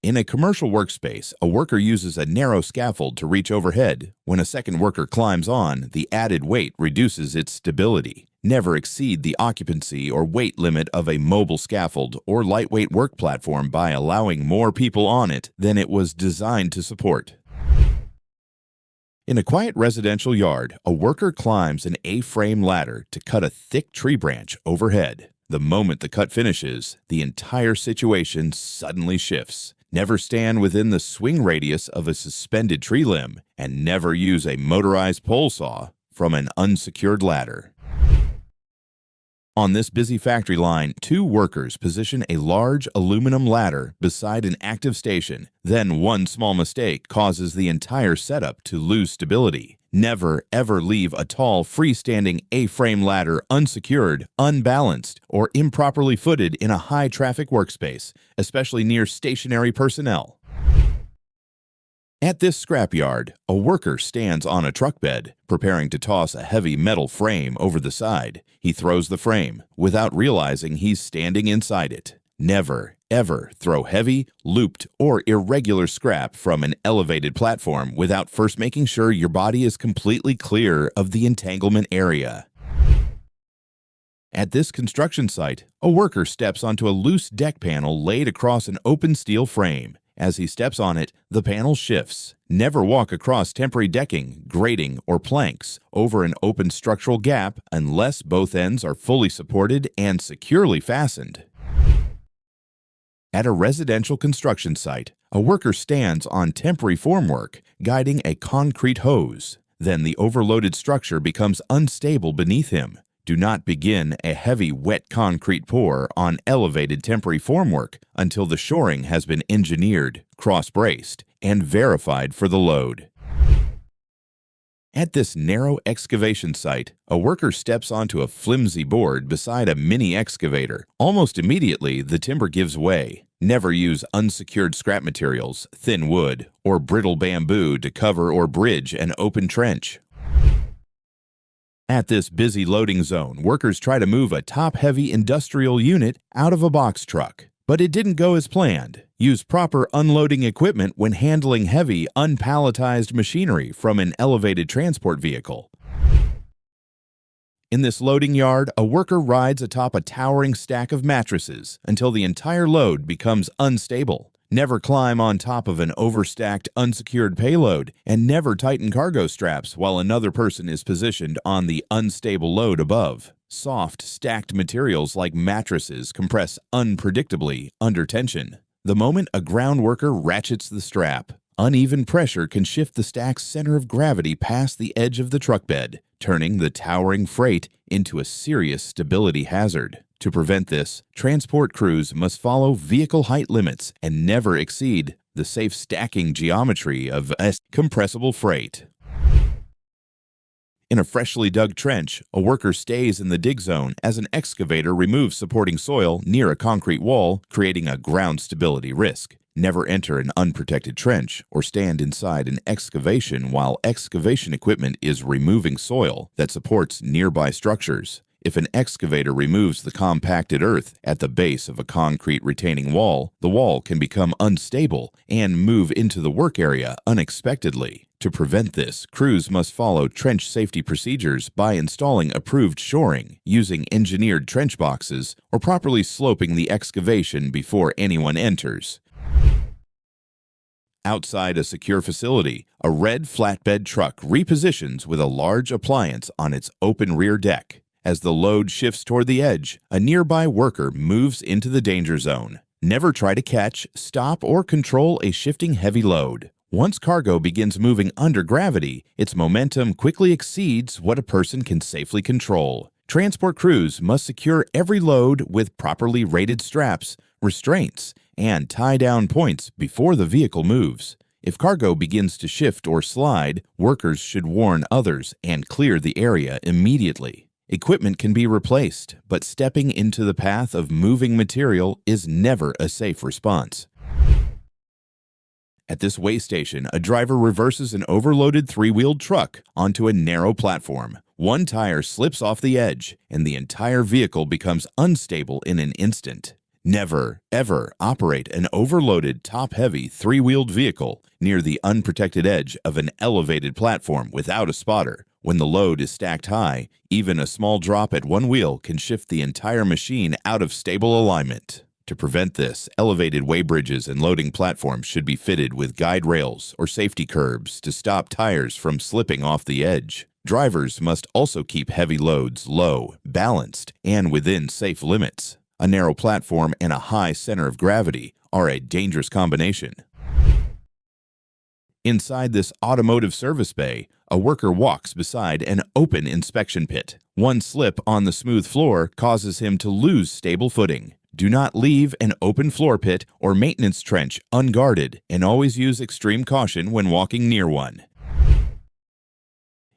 In a commercial workspace, a worker uses a narrow scaffold to reach overhead. When a second worker climbs on, the added weight reduces its stability. Never exceed the occupancy or weight limit of a mobile scaffold or lightweight work platform by allowing more people on it than it was designed to support. In a quiet residential yard, a worker climbs an A-frame ladder to cut a thick tree branch overhead. The moment the cut finishes, the entire situation suddenly shifts. Never stand within the swing radius of a suspended tree limb, and never use a motorized pole saw from an unsecured ladder. On this busy factory line, 2 workers position a large aluminum ladder beside an active station. Then one small mistake causes the entire setup to lose stability. Never, ever leave a tall, freestanding A-frame ladder unsecured, unbalanced, or improperly footed in a high-traffic workspace, especially near stationary personnel. At this scrapyard, a worker stands on a truck bed, preparing to toss a heavy metal frame over the side. He throws the frame, without realizing he's standing inside it. Never, ever throw heavy, looped, or irregular scrap from an elevated platform without first making sure your body is completely clear of the entanglement area. At this construction site, a worker steps onto a loose deck panel laid across an open steel frame. As he steps on it, the panel shifts. Never walk across temporary decking, grating, or planks over an open structural gap unless both ends are fully supported and securely fastened. At a residential construction site, a worker stands on temporary formwork, guiding a concrete hose. Then the overloaded structure becomes unstable beneath him. Do not begin a heavy wet concrete pour on elevated temporary formwork until the shoring has been engineered, cross-braced, and verified for the load. At this narrow excavation site, a worker steps onto a flimsy board beside a mini excavator. Almost immediately, the timber gives way. Never use unsecured scrap materials, thin wood, or brittle bamboo to cover or bridge an open trench. At this busy loading zone, workers try to move a top-heavy industrial unit out of a box truck. But it didn't go as planned. Use proper unloading equipment when handling heavy, unpalletized machinery from an elevated transport vehicle. In this loading yard, a worker rides atop a towering stack of mattresses until the entire load becomes unstable. Never climb on top of an overstacked, unsecured payload, and never tighten cargo straps while another person is positioned on the unstable load above. Soft, stacked materials like mattresses compress unpredictably under tension. The moment a ground worker ratchets the strap, uneven pressure can shift the stack's center of gravity past the edge of the truck bed, turning the towering freight into a serious stability hazard. To prevent this, transport crews must follow vehicle height limits and never exceed the safe stacking geometry of compressible freight. In a freshly dug trench, a worker stays in the dig zone as an excavator removes supporting soil near a concrete wall, creating a ground stability risk. Never enter an unprotected trench or stand inside an excavation while excavation equipment is removing soil that supports nearby structures. If an excavator removes the compacted earth at the base of a concrete retaining wall, the wall can become unstable and move into the work area unexpectedly. To prevent this, crews must follow trench safety procedures by installing approved shoring, using engineered trench boxes, or properly sloping the excavation before anyone enters. Outside a secure facility, a red flatbed truck repositions with a large appliance on its open rear deck. As the load shifts toward the edge, a nearby worker moves into the danger zone. Never try to catch, stop, or control a shifting heavy load. Once cargo begins moving under gravity, its momentum quickly exceeds what a person can safely control. Transport crews must secure every load with properly rated straps, restraints, and tie-down points before the vehicle moves. If cargo begins to shift or slide, workers should warn others and clear the area immediately. Equipment can be replaced, but stepping into the path of moving material is never a safe response. At this weigh station, a driver reverses an overloaded three-wheeled truck onto a narrow platform. One tire slips off the edge, and the entire vehicle becomes unstable in an instant. Never, ever operate an overloaded, top-heavy, three-wheeled vehicle near the unprotected edge of an elevated platform without a spotter. When the load is stacked high, even a small drop at one wheel can shift the entire machine out of stable alignment. To prevent this, elevated weighbridges and loading platforms should be fitted with guide rails or safety curbs to stop tires from slipping off the edge. Drivers must also keep heavy loads low, balanced, and within safe limits. A narrow platform and a high center of gravity are a dangerous combination. Inside this automotive service bay, a worker walks beside an open inspection pit. One slip on the smooth floor causes him to lose stable footing. Do not leave an open floor pit or maintenance trench unguarded, and always use extreme caution when walking near one.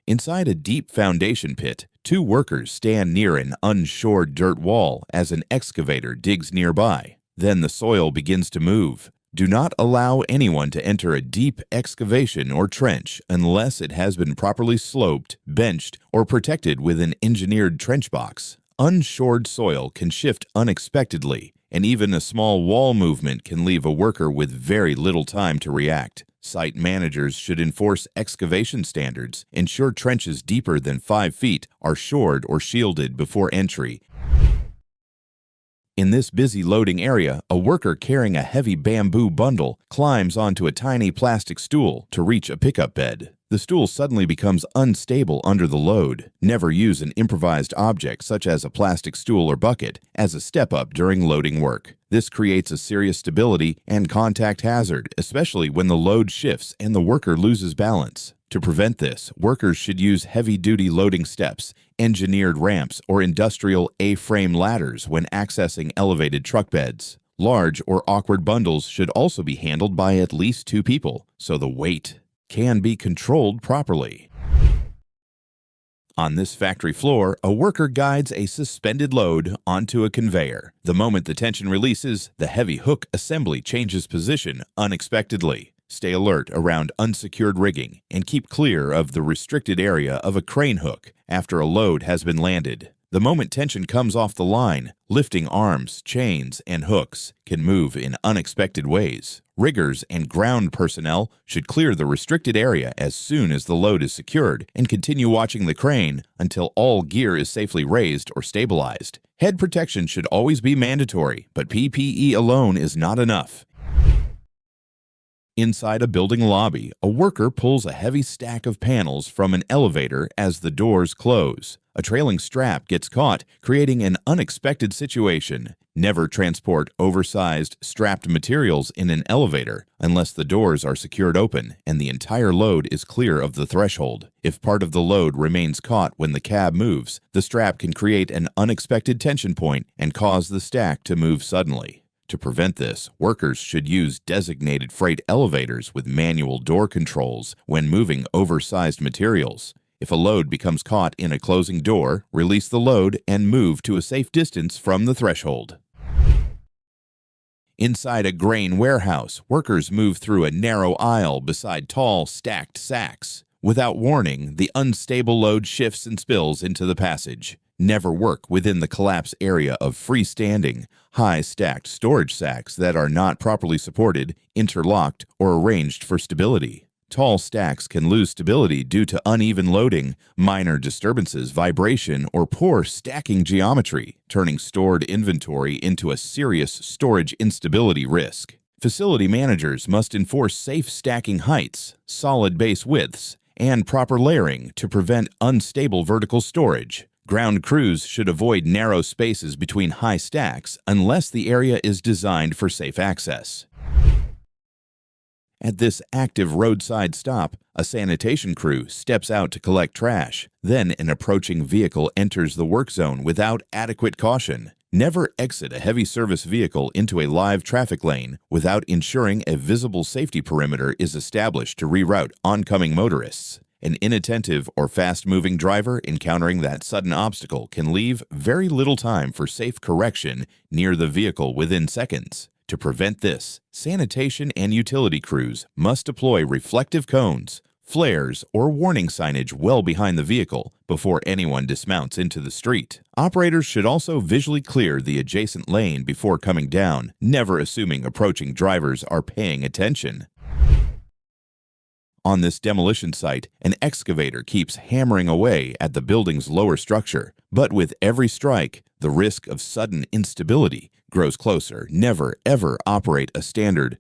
Inside a deep foundation pit, two workers stand near an unshored dirt wall as an excavator digs nearby. Then the soil begins to move. Do not allow anyone to enter a deep excavation or trench unless it has been properly sloped, benched, or protected with an engineered trench box. Unshored soil can shift unexpectedly, and even a small wall movement can leave a worker with very little time to react. Site managers should enforce excavation standards, ensure trenches deeper than 5 feet are shored or shielded before entry. In this busy loading area, a worker carrying a heavy bamboo bundle climbs onto a tiny plastic stool to reach a pickup bed. The stool suddenly becomes unstable under the load. Never use an improvised object such as a plastic stool or bucket as a step-up during loading work. This creates a serious stability and contact hazard, especially when the load shifts and the worker loses balance. To prevent this, workers should use heavy-duty loading steps, engineered ramps, or industrial A-frame ladders when accessing elevated truck beds. Large or awkward bundles should also be handled by at least 2 people, so the weight can be controlled properly. On this factory floor, a worker guides a suspended load onto a conveyor. The moment the tension releases, the heavy hook assembly changes position unexpectedly. Stay alert around unsecured rigging and keep clear of the restricted area of a crane hook after a load has been landed. The moment tension comes off the line, lifting arms, chains, and hooks can move in unexpected ways. Riggers and ground personnel should clear the restricted area as soon as the load is secured and continue watching the crane until all gear is safely raised or stabilized. Head protection should always be mandatory, but PPE alone is not enough. Inside a building lobby, a worker pulls a heavy stack of panels from an elevator as the doors close. A trailing strap gets caught, creating an unexpected situation. Never transport oversized, strapped materials in an elevator unless the doors are secured open and the entire load is clear of the threshold. If part of the load remains caught when the cab moves, the strap can create an unexpected tension point and cause the stack to move suddenly. To prevent this, workers should use designated freight elevators with manual door controls when moving oversized materials. If a load becomes caught in a closing door, release the load and move to a safe distance from the threshold. Inside a grain warehouse, workers move through a narrow aisle beside tall, stacked sacks. Without warning, the unstable load shifts and spills into the passage. Never work within the collapse area of freestanding, high-stacked storage sacks that are not properly supported, interlocked, or arranged for stability. Tall stacks can lose stability due to uneven loading, minor disturbances, vibration, or poor stacking geometry, turning stored inventory into a serious storage instability risk. Facility managers must enforce safe stacking heights, solid base widths, and proper layering to prevent unstable vertical storage. Ground crews should avoid narrow spaces between high stacks unless the area is designed for safe access. At this active roadside stop, a sanitation crew steps out to collect trash. Then an approaching vehicle enters the work zone without adequate caution. Never exit a heavy service vehicle into a live traffic lane without ensuring a visible safety perimeter is established to reroute oncoming motorists. An inattentive or fast-moving driver encountering that sudden obstacle can leave very little time for safe correction near the vehicle within seconds. To prevent this, sanitation and utility crews must deploy reflective cones, flares, or warning signage well behind the vehicle before anyone dismounts into the street. Operators should also visually clear the adjacent lane before coming down, never assuming approaching drivers are paying attention. On this demolition site, an excavator keeps hammering away at the building's lower structure, but with every strike, the risk of sudden instability grows closer. Never, ever operate a standard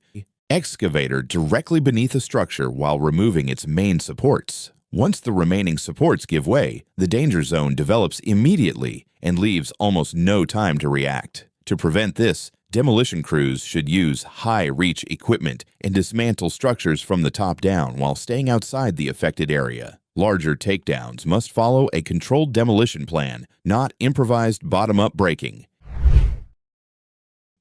excavator directly beneath a structure while removing its main supports. Once the remaining supports give way, the danger zone develops immediately and leaves almost no time to react. To prevent this, demolition crews should use high-reach equipment and dismantle structures from the top down while staying outside the affected area. Larger takedowns must follow a controlled demolition plan, not improvised bottom-up breaking.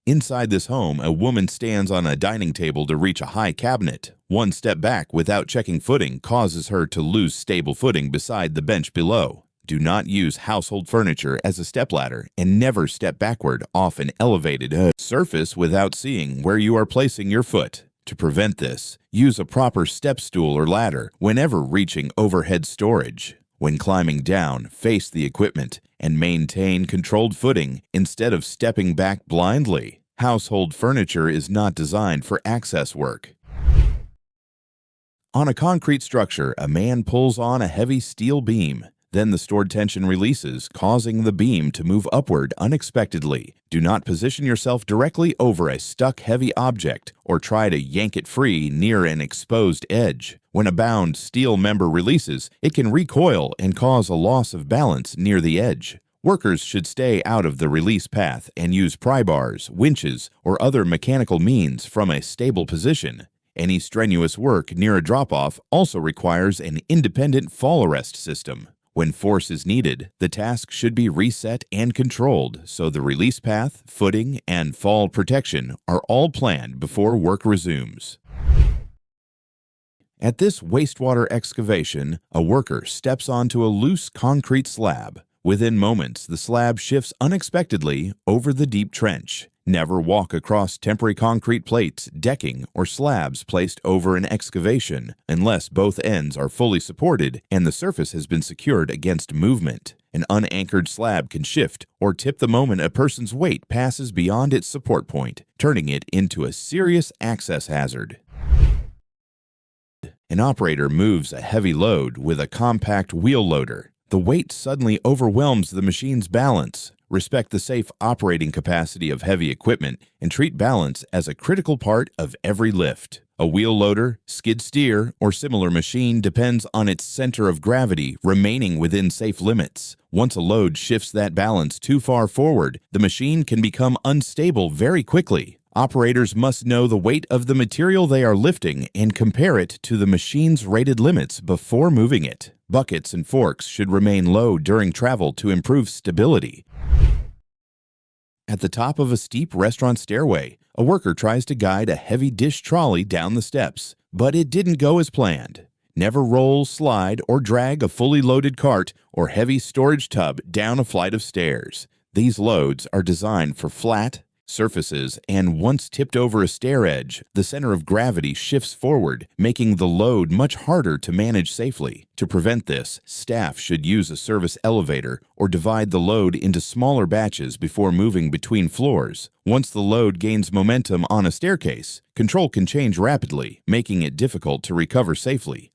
Inside this home, a woman stands on a dining table to reach a high cabinet. One step back without checking footing causes her to lose stable footing beside the bench below. Do not use household furniture as a stepladder and never step backward off an elevated surface without seeing where you are placing your foot. To prevent this, use a proper step stool or ladder whenever reaching overhead storage. When climbing down, face the equipment and maintain controlled footing instead of stepping back blindly. Household furniture is not designed for access work. On a concrete structure, a man pulls on a heavy steel beam. Then the stored tension releases, causing the beam to move upward unexpectedly. Do not position yourself directly over a stuck heavy object or try to yank it free near an exposed edge. When a bound steel member releases, it can recoil and cause a loss of balance near the edge. Workers should stay out of the release path and use pry bars, winches, or other mechanical means from a stable position. Any strenuous work near a drop-off also requires an independent fall arrest system. When force is needed, the task should be reset and controlled so the release path, footing, and fall protection are all planned before work resumes. At this wastewater excavation, a worker steps onto a loose concrete slab. Within moments, the slab shifts unexpectedly over the deep trench. Never walk across temporary concrete plates, decking, or slabs placed over an excavation unless both ends are fully supported and the surface has been secured against movement. An unanchored slab can shift or tip the moment a person's weight passes beyond its support point, turning it into a serious access hazard. An operator moves a heavy load with a compact wheel loader. The weight suddenly overwhelms the machine's balance. Respect the safe operating capacity of heavy equipment and treat balance as a critical part of every lift. A wheel loader, skid steer, or similar machine depends on its center of gravity remaining within safe limits. Once a load shifts that balance too far forward, the machine can become unstable very quickly. Operators must know the weight of the material they are lifting and compare it to the machine's rated limits before moving it. Buckets and forks should remain low during travel to improve stability. At the top of a steep restaurant stairway, a worker tries to guide a heavy dish trolley down the steps, but it didn't go as planned. Never roll, slide, or drag a fully loaded cart or heavy storage tub down a flight of stairs. These loads are designed for flat surfaces, and once tipped over a stair edge, the center of gravity shifts forward, making the load much harder to manage safely. To prevent this, staff should use a service elevator or divide the load into smaller batches before moving between floors. Once the load gains momentum on a staircase, control can change rapidly, making it difficult to recover safely.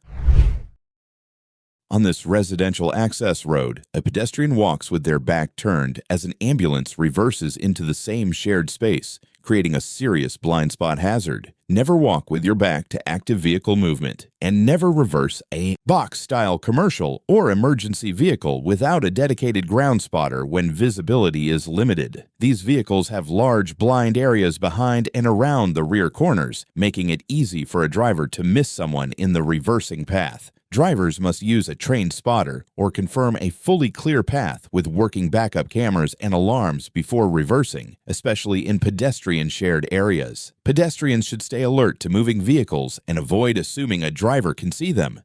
On this residential access road, a pedestrian walks with their back turned as an ambulance reverses into the same shared space, creating a serious blind spot hazard. Never walk with your back to active vehicle movement, and never reverse a box-style commercial or emergency vehicle without a dedicated ground spotter when visibility is limited. These vehicles have large blind areas behind and around the rear corners, making it easy for a driver to miss someone in the reversing path. Drivers must use a trained spotter or confirm a fully clear path with working backup cameras and alarms before reversing, especially in pedestrian shared areas. Pedestrians should stay alert to moving vehicles and avoid assuming a driver can see them.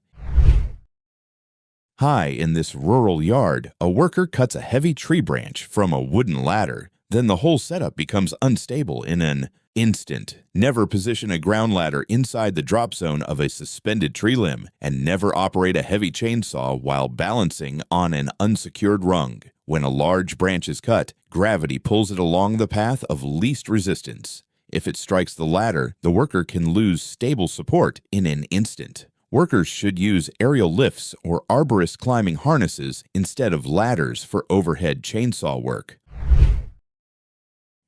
High in this rural yard, a worker cuts a heavy tree branch from a wooden ladder. Then the whole setup becomes unstable in an Instant. Never position a ground ladder inside the drop zone of a suspended tree limb, and never operate a heavy chainsaw while balancing on an unsecured rung. When a large branch is cut, gravity pulls it along the path of least resistance. If it strikes the ladder, the worker can lose stable support in an instant. Workers should use aerial lifts or arborist climbing harnesses instead of ladders for overhead chainsaw work.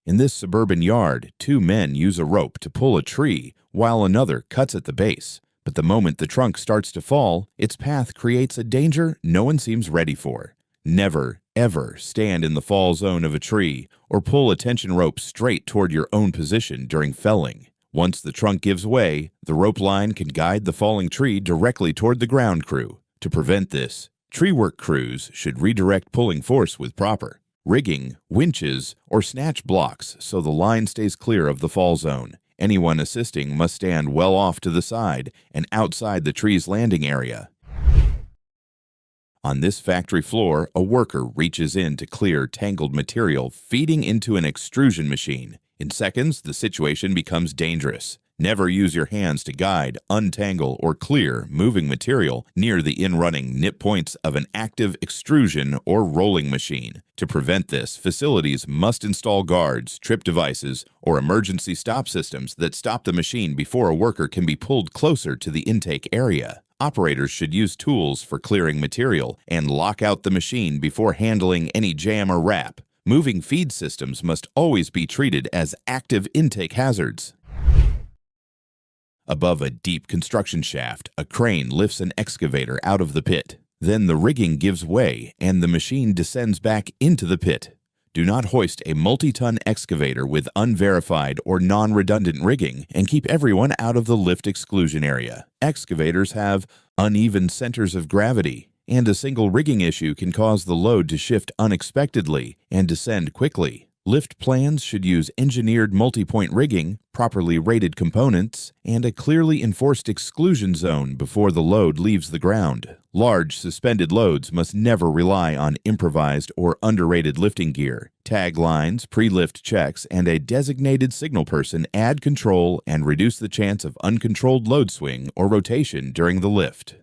In this suburban yard, 2 men use a rope to pull a tree while another cuts at the base. But the moment the trunk starts to fall, its path creates a danger no one seems ready for. Never, ever stand in the fall zone of a tree or pull a tension rope straight toward your own position during felling. Once the trunk gives way, the rope line can guide the falling tree directly toward the ground crew. To prevent this, tree work crews should redirect pulling force with proper rigging, winches, or snatch blocks so the line stays clear of the fall zone. Anyone assisting must stand well off to the side and outside the tree's landing area. On this factory floor, a worker reaches in to clear tangled material feeding into an extrusion machine. In seconds, the situation becomes dangerous. Never use your hands to guide, untangle, or clear moving material near the in-running nip points of an active extrusion or rolling machine. To prevent this, facilities must install guards, trip devices, or emergency stop systems that stop the machine before a worker can be pulled closer to the intake area. Operators should use tools for clearing material and lock out the machine before handling any jam or wrap. Moving feed systems must always be treated as active intake hazards. Above a deep construction shaft, a crane lifts an excavator out of the pit. Then the rigging gives way and the machine descends back into the pit. Do not hoist a multi-ton excavator with unverified or non-redundant rigging and keep everyone out of the lift exclusion area. Excavators have uneven centers of gravity, and a single rigging issue can cause the load to shift unexpectedly and descend quickly. Lift plans should use engineered multi-point rigging, properly rated components, and a clearly enforced exclusion zone before the load leaves the ground. Large suspended loads must never rely on improvised or underrated lifting gear. Tag lines, pre-lift checks, and a designated signal person add control and reduce the chance of uncontrolled load swing or rotation during the lift.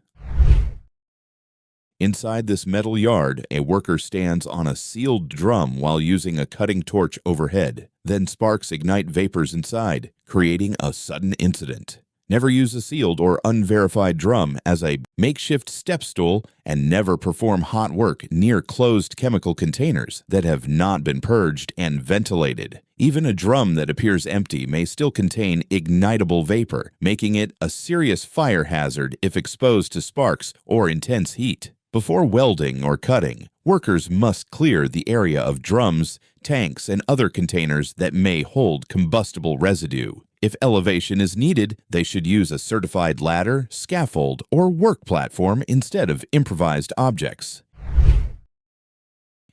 Inside this metal yard, a worker stands on a sealed drum while using a cutting torch overhead. Then sparks ignite vapors inside, creating a sudden incident. Never use a sealed or unverified drum as a makeshift step stool, and never perform hot work near closed chemical containers that have not been purged and ventilated. Even a drum that appears empty may still contain ignitable vapor, making it a serious fire hazard if exposed to sparks or intense heat. Before welding or cutting, workers must clear the area of drums, tanks, and other containers that may hold combustible residue. If elevation is needed, they should use a certified ladder, scaffold, or work platform instead of improvised objects.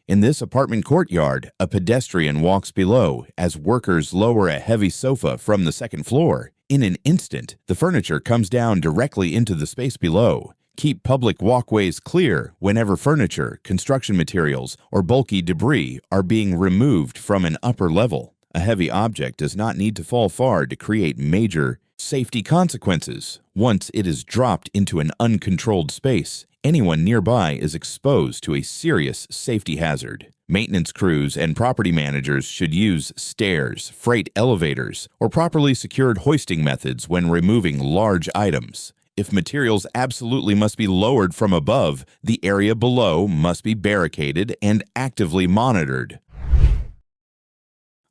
In this apartment courtyard, a pedestrian walks below as workers lower a heavy sofa from the second floor. In an instant, the furniture comes down directly into the space below. Keep public walkways clear whenever furniture, construction materials, or bulky debris are being removed from an upper level. A heavy object does not need to fall far to create major safety consequences. Once it is dropped into an uncontrolled space, anyone nearby is exposed to a serious safety hazard. Maintenance crews and property managers should use stairs, freight elevators, or properly secured hoisting methods when removing large items. If materials absolutely must be lowered from above, the area below must be barricaded and actively monitored.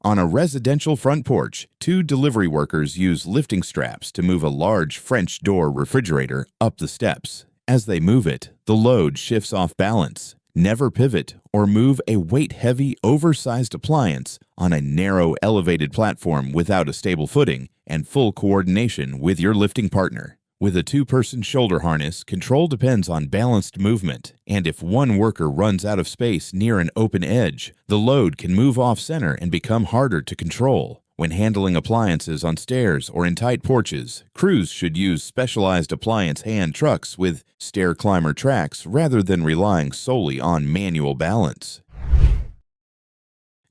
On a residential front porch, 2 delivery workers use lifting straps to move a large French door refrigerator up the steps. As they move it, the load shifts off balance. Never pivot or move a weight-heavy, oversized appliance on a narrow, elevated platform without a stable footing and full coordination with your lifting partner. With a 2-person shoulder harness, control depends on balanced movement, and if one worker runs out of space near an open edge, the load can move off-center and become harder to control. When handling appliances on stairs or in tight porches, crews should use specialized appliance hand trucks with stair climber tracks rather than relying solely on manual balance.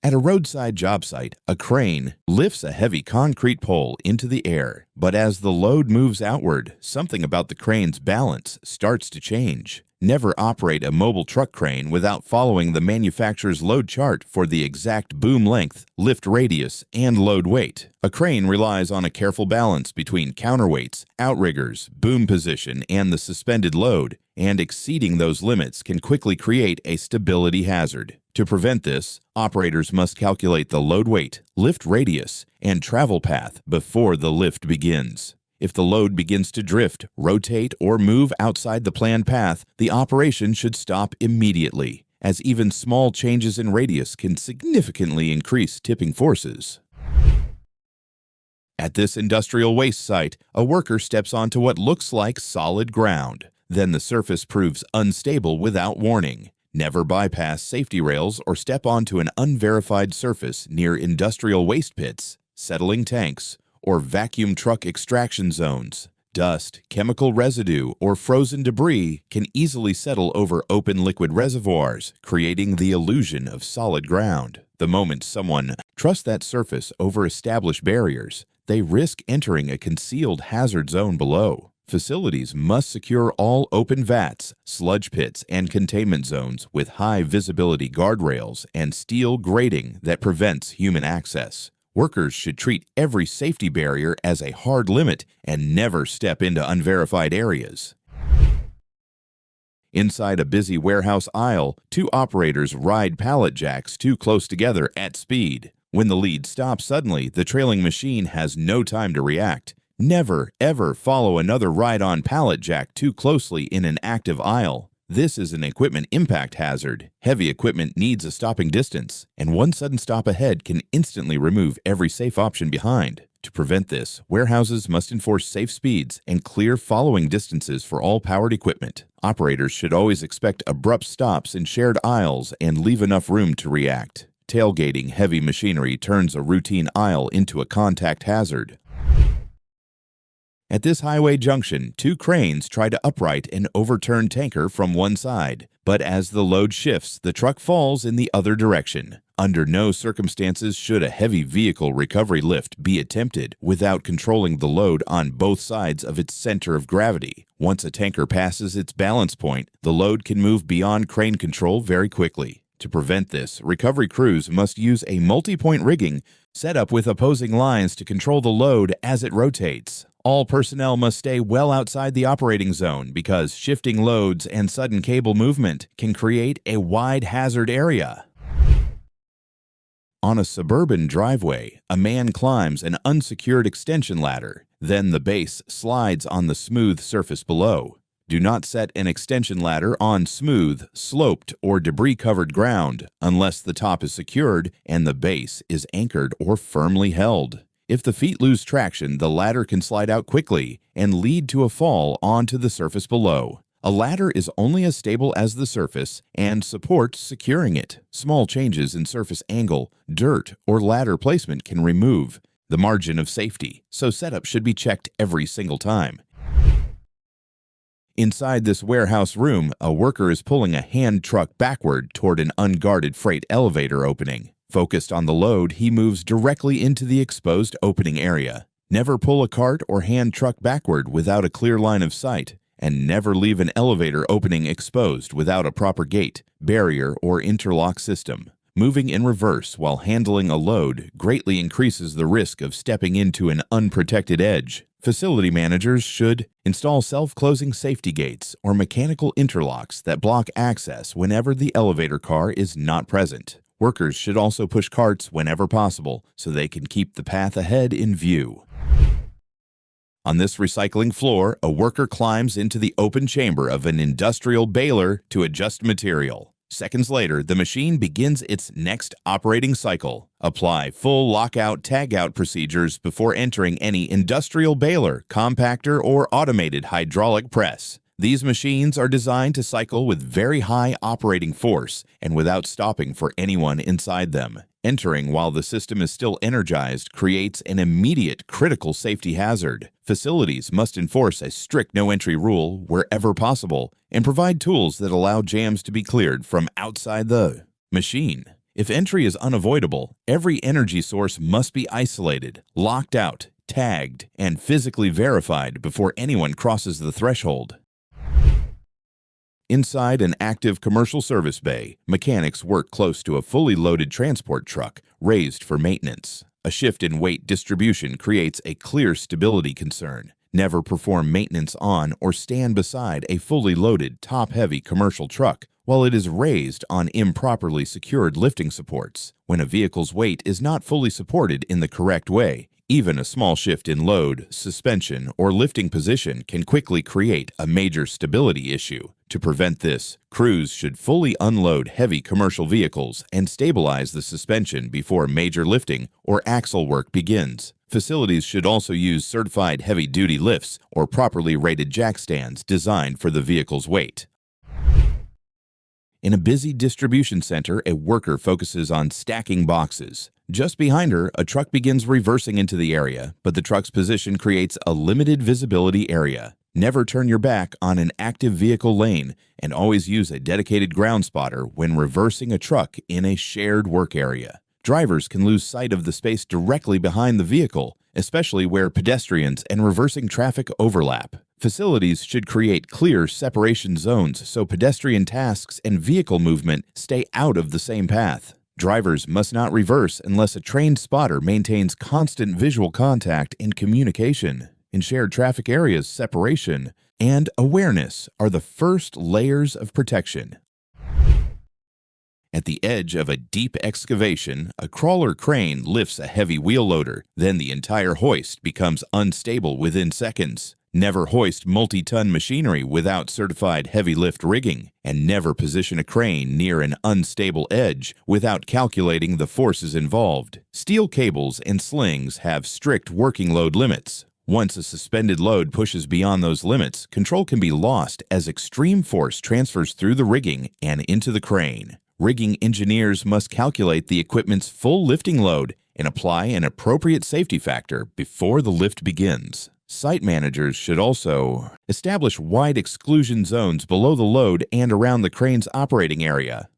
At a roadside job site, a crane lifts a heavy concrete pole into the air, but as the load moves outward, something about the crane's balance starts to change. Never operate a mobile truck crane without following the manufacturer's load chart for the exact boom length, lift radius, and load weight. A crane relies on a careful balance between counterweights, outriggers, boom position, and the suspended load, and exceeding those limits can quickly create a stability hazard. To prevent this, operators must calculate the load weight, lift radius, and travel path before the lift begins. If the load begins to drift, rotate, or move outside the planned path, the operation should stop immediately, as even small changes in radius can significantly increase tipping forces. At this industrial waste site, a worker steps onto what looks like solid ground. Then the surface proves unstable without warning. Never bypass safety rails or step onto an unverified surface near industrial waste pits, settling tanks, or vacuum truck extraction zones. Dust, chemical residue, or frozen debris can easily settle over open liquid reservoirs, creating the illusion of solid ground. The moment someone trusts that surface over established barriers, they risk entering a concealed hazard zone below. Facilities must secure all open vats, sludge pits, and containment zones with high visibility guardrails and steel grating that prevents human access. Workers should treat every safety barrier as a hard limit and never step into unverified areas. Inside a busy warehouse aisle, two operators ride pallet jacks too close together at speed. When the lead stops suddenly, the trailing machine has no time to react. Never, ever follow another ride-on pallet jack too closely in an active aisle. This is an equipment impact hazard. Heavy equipment needs a stopping distance, and one sudden stop ahead can instantly remove every safe option behind. To prevent this, warehouses must enforce safe speeds and clear following distances for all powered equipment. Operators should always expect abrupt stops in shared aisles and leave enough room to react. Tailgating heavy machinery turns a routine aisle into a contact hazard. At this highway junction, two cranes try to upright an overturned tanker from one side, but as the load shifts, the truck falls in the other direction. Under no circumstances should a heavy vehicle recovery lift be attempted without controlling the load on both sides of its center of gravity. Once a tanker passes its balance point, the load can move beyond crane control very quickly. To prevent this, recovery crews must use a multi-point rigging set up with opposing lines to control the load as it rotates. All personnel must stay well outside the operating zone because shifting loads and sudden cable movement can create a wide hazard area. On a suburban driveway, a man climbs an unsecured extension ladder. Then the base slides on the smooth surface below. Do not set an extension ladder on smooth, sloped, or debris-covered ground unless the top is secured and the base is anchored or firmly held. If the feet lose traction, the ladder can slide out quickly and lead to a fall onto the surface below. A ladder is only as stable as the surface and supports securing it. Small changes in surface angle, dirt, or ladder placement can remove the margin of safety, so setup should be checked every single time. Inside this warehouse room, a worker is pulling a hand truck backward toward an unguarded freight elevator opening. Focused on the load, he moves directly into the exposed opening area. Never pull a cart or hand truck backward without a clear line of sight, and never leave an elevator opening exposed without a proper gate, barrier, or interlock system. Moving in reverse while handling a load greatly increases the risk of stepping into an unprotected edge. Facility managers should install self-closing safety gates or mechanical interlocks that block access whenever the elevator car is not present. Workers should also push carts whenever possible so they can keep the path ahead in view. On this recycling floor, a worker climbs into the open chamber of an industrial baler to adjust material. Seconds later, the machine begins its next operating cycle. Apply full lockout-tagout procedures before entering any industrial baler, compactor, or automated hydraulic press. These machines are designed to cycle with very high operating force and without stopping for anyone inside them. Entering while the system is still energized creates an immediate critical safety hazard. Facilities must enforce a strict no-entry rule wherever possible and provide tools that allow jams to be cleared from outside the machine. If entry is unavoidable, every energy source must be isolated, locked out, tagged, and physically verified before anyone crosses the threshold. Inside an active commercial service bay, mechanics work close to a fully loaded transport truck raised for maintenance. A shift in weight distribution creates a clear stability concern. Never perform maintenance on or stand beside a fully loaded, top-heavy commercial truck while it is raised on improperly secured lifting supports. When a vehicle's weight is not fully supported in the correct way, even a small shift in load, suspension, or lifting position can quickly create a major stability issue. To prevent this, crews should fully unload heavy commercial vehicles and stabilize the suspension before major lifting or axle work begins. Facilities should also use certified heavy-duty lifts or properly rated jack stands designed for the vehicle's weight. In a busy distribution center, a worker focuses on stacking boxes. Just behind her, a truck begins reversing into the area, but the truck's position creates a limited visibility area. Never turn your back on an active vehicle lane, and always use a dedicated ground spotter when reversing a truck in a shared work area. Drivers can lose sight of the space directly behind the vehicle, especially where pedestrians and reversing traffic overlap. Facilities should create clear separation zones so pedestrian tasks and vehicle movement stay out of the same path. Drivers must not reverse unless a trained spotter maintains constant visual contact and communication. In shared traffic areas, separation and awareness are the first layers of protection. At the edge of a deep excavation, a crawler crane lifts a heavy wheel loader. Then the entire hoist becomes unstable within seconds. Never hoist multi-ton machinery without certified heavy lift rigging, and never position a crane near an unstable edge without calculating the forces involved. Steel cables and slings have strict working load limits. Once a suspended load pushes beyond those limits, control can be lost as extreme force transfers through the rigging and into the crane. Rigging engineers must calculate the equipment's full lifting load and apply an appropriate safety factor before the lift begins. Site managers should also establish wide exclusion zones below the load and around the crane's operating area.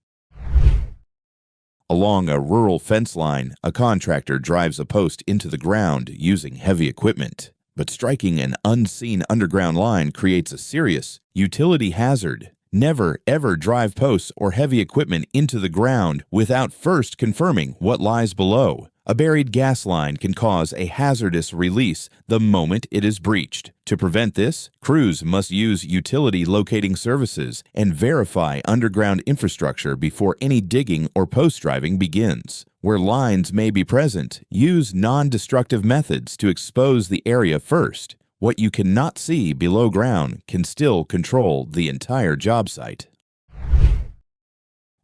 Along a rural fence line, a contractor drives a post into the ground using heavy equipment. But striking an unseen underground line creates a serious utility hazard. Never, ever drive posts or heavy equipment into the ground without first confirming what lies below. A buried gas line can cause a hazardous release the moment it is breached. To prevent this, crews must use utility locating services and verify underground infrastructure before any digging or post driving begins. Where lines may be present, use non-destructive methods to expose the area first. What you cannot see below ground can still control the entire job site.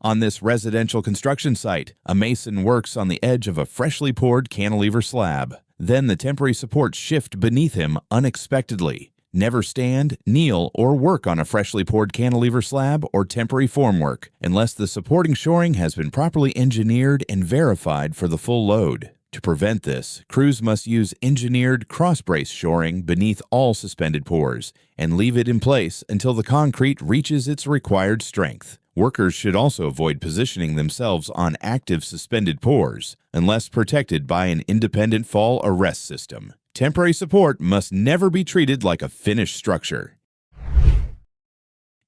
On this residential construction site, a mason works on the edge of a freshly poured cantilever slab. Then the temporary supports shift beneath him unexpectedly. Never stand, kneel, or work on a freshly poured cantilever slab or temporary formwork unless the supporting shoring has been properly engineered and verified for the full load. To prevent this, crews must use engineered cross-brace shoring beneath all suspended pours and leave it in place until the concrete reaches its required strength. Workers should also avoid positioning themselves on active suspended pours unless protected by an independent fall arrest system. Temporary support must never be treated like a finished structure.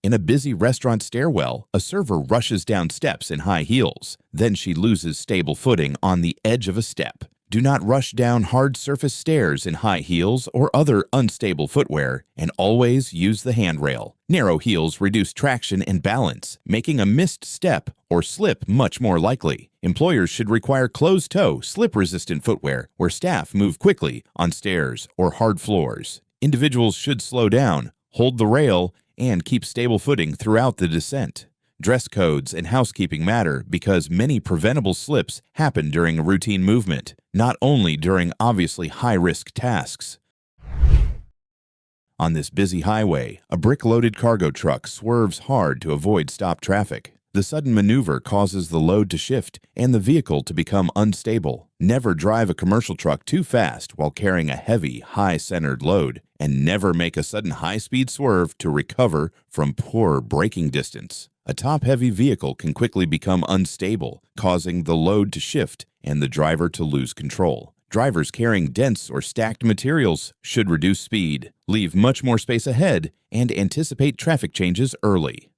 In a busy restaurant stairwell, a server rushes down steps in high heels. Then she loses stable footing on the edge of a step. Do not rush down hard surface stairs in high heels or other unstable footwear, and always use the handrail. Narrow heels reduce traction and balance, making a missed step or slip much more likely. Employers should require closed-toe, slip-resistant footwear where staff move quickly on stairs or hard floors. Individuals should slow down, hold the rail, and keep stable footing throughout the descent. Dress codes and housekeeping matter because many preventable slips happen during a routine movement, not only during obviously high-risk tasks. On this busy highway, a brick-loaded cargo truck swerves hard to avoid stop traffic. The sudden maneuver causes the load to shift and the vehicle to become unstable. Never drive a commercial truck too fast while carrying a heavy, high-centered load, and never make a sudden high-speed swerve to recover from poor braking distance. A top-heavy vehicle can quickly become unstable, causing the load to shift and the driver to lose control. Drivers carrying dense or stacked materials should reduce speed, leave much more space ahead, and anticipate traffic changes early.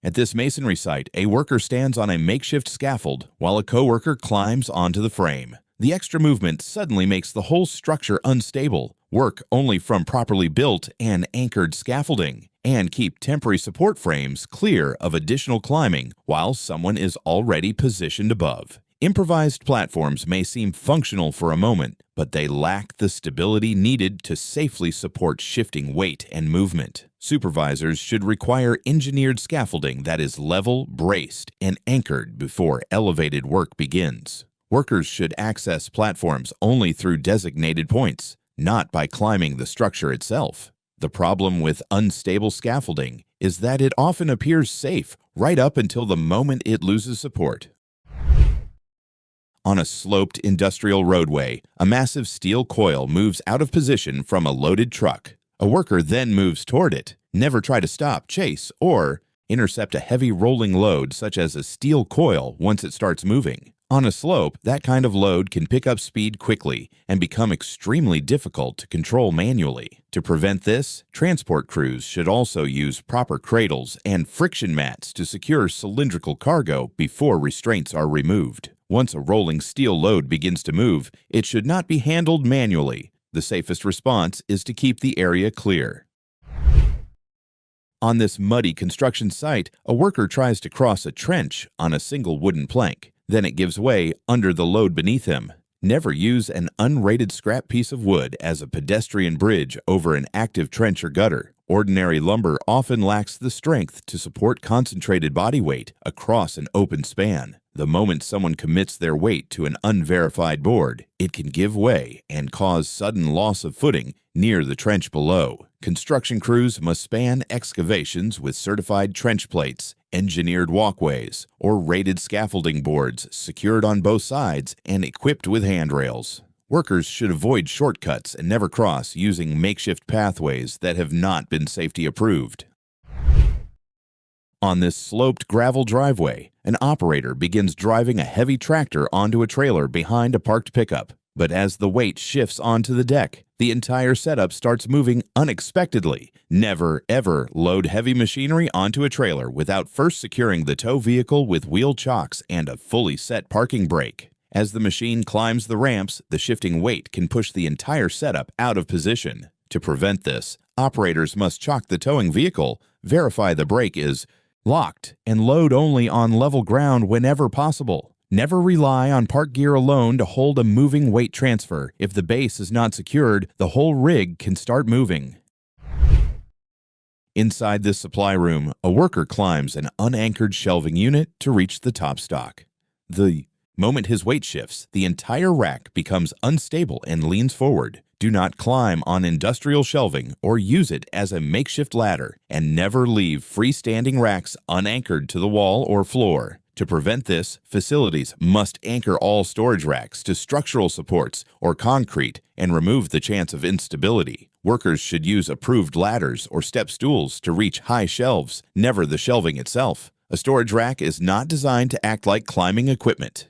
At this masonry site, a worker stands on a makeshift scaffold while a coworker climbs onto the frame. The extra movement suddenly makes the whole structure unstable. Work only from properly built and anchored scaffolding, and keep temporary support frames clear of additional climbing while someone is already positioned above. Improvised platforms may seem functional for a moment, but they lack the stability needed to safely support shifting weight and movement. Supervisors should require engineered scaffolding that is level, braced, and anchored before elevated work begins. Workers should access platforms only through designated points, not by climbing the structure itself. The problem with unstable scaffolding is that it often appears safe right up until the moment it loses support. On a sloped industrial roadway, a massive steel coil moves out of position from a loaded truck. A worker then moves toward it. Never try to stop, chase, or intercept a heavy rolling load such as a steel coil once it starts moving. On a slope, that kind of load can pick up speed quickly and become extremely difficult to control manually. To prevent this, transport crews should also use proper cradles and friction mats to secure cylindrical cargo before restraints are removed. Once a rolling steel load begins to move, it should not be handled manually. The safest response is to keep the area clear. On this muddy construction site, a worker tries to cross a trench on a single wooden plank. Then it gives way under the load beneath him. Never use an unrated scrap piece of wood as a pedestrian bridge over an active trench or gutter. Ordinary lumber often lacks the strength to support concentrated body weight across an open span. The moment someone commits their weight to an unverified board, it can give way and cause sudden loss of footing near the trench below. Construction crews must span excavations with certified trench plates, engineered walkways, or rated scaffolding boards secured on both sides and equipped with handrails. Workers should avoid shortcuts and never cross using makeshift pathways that have not been safety approved. On this sloped gravel driveway, an operator begins driving a heavy tractor onto a trailer behind a parked pickup. But as the weight shifts onto the deck, the entire setup starts moving unexpectedly. Never, ever load heavy machinery onto a trailer without first securing the tow vehicle with wheel chocks and a fully set parking brake. As the machine climbs the ramps, the shifting weight can push the entire setup out of position. To prevent this, operators must chock the towing vehicle, verify the brake is locked, and load only on level ground whenever possible. Never rely on park gear alone to hold a moving weight transfer. If the base is not secured, the whole rig can start moving. Inside this supply room, a worker climbs an unanchored shelving unit to reach the top stock. The moment his weight shifts, the entire rack becomes unstable and leans forward. Do not climb on industrial shelving or use it as a makeshift ladder, and never leave freestanding racks unanchored to the wall or floor. To prevent this, facilities must anchor all storage racks to structural supports or concrete and remove the chance of instability. Workers should use approved ladders or step stools to reach high shelves, never the shelving itself. A storage rack is not designed to act like climbing equipment.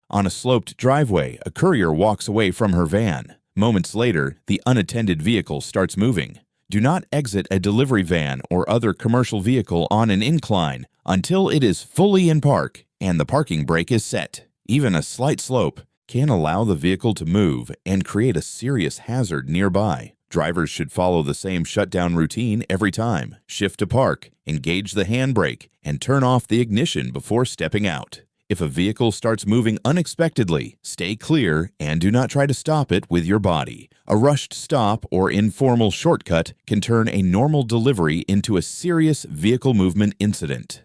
On a sloped driveway, a courier walks away from her van. Moments later, the unattended vehicle starts moving. Do not exit a delivery van or other commercial vehicle on an incline until it is fully in park and the parking brake is set. Even a slight slope can allow the vehicle to move and create a serious hazard nearby. Drivers should follow the same shutdown routine every time. Shift to park, engage the handbrake, and turn off the ignition before stepping out. If a vehicle starts moving unexpectedly, stay clear and do not try to stop it with your body. A rushed stop or informal shortcut can turn a normal delivery into a serious vehicle movement incident.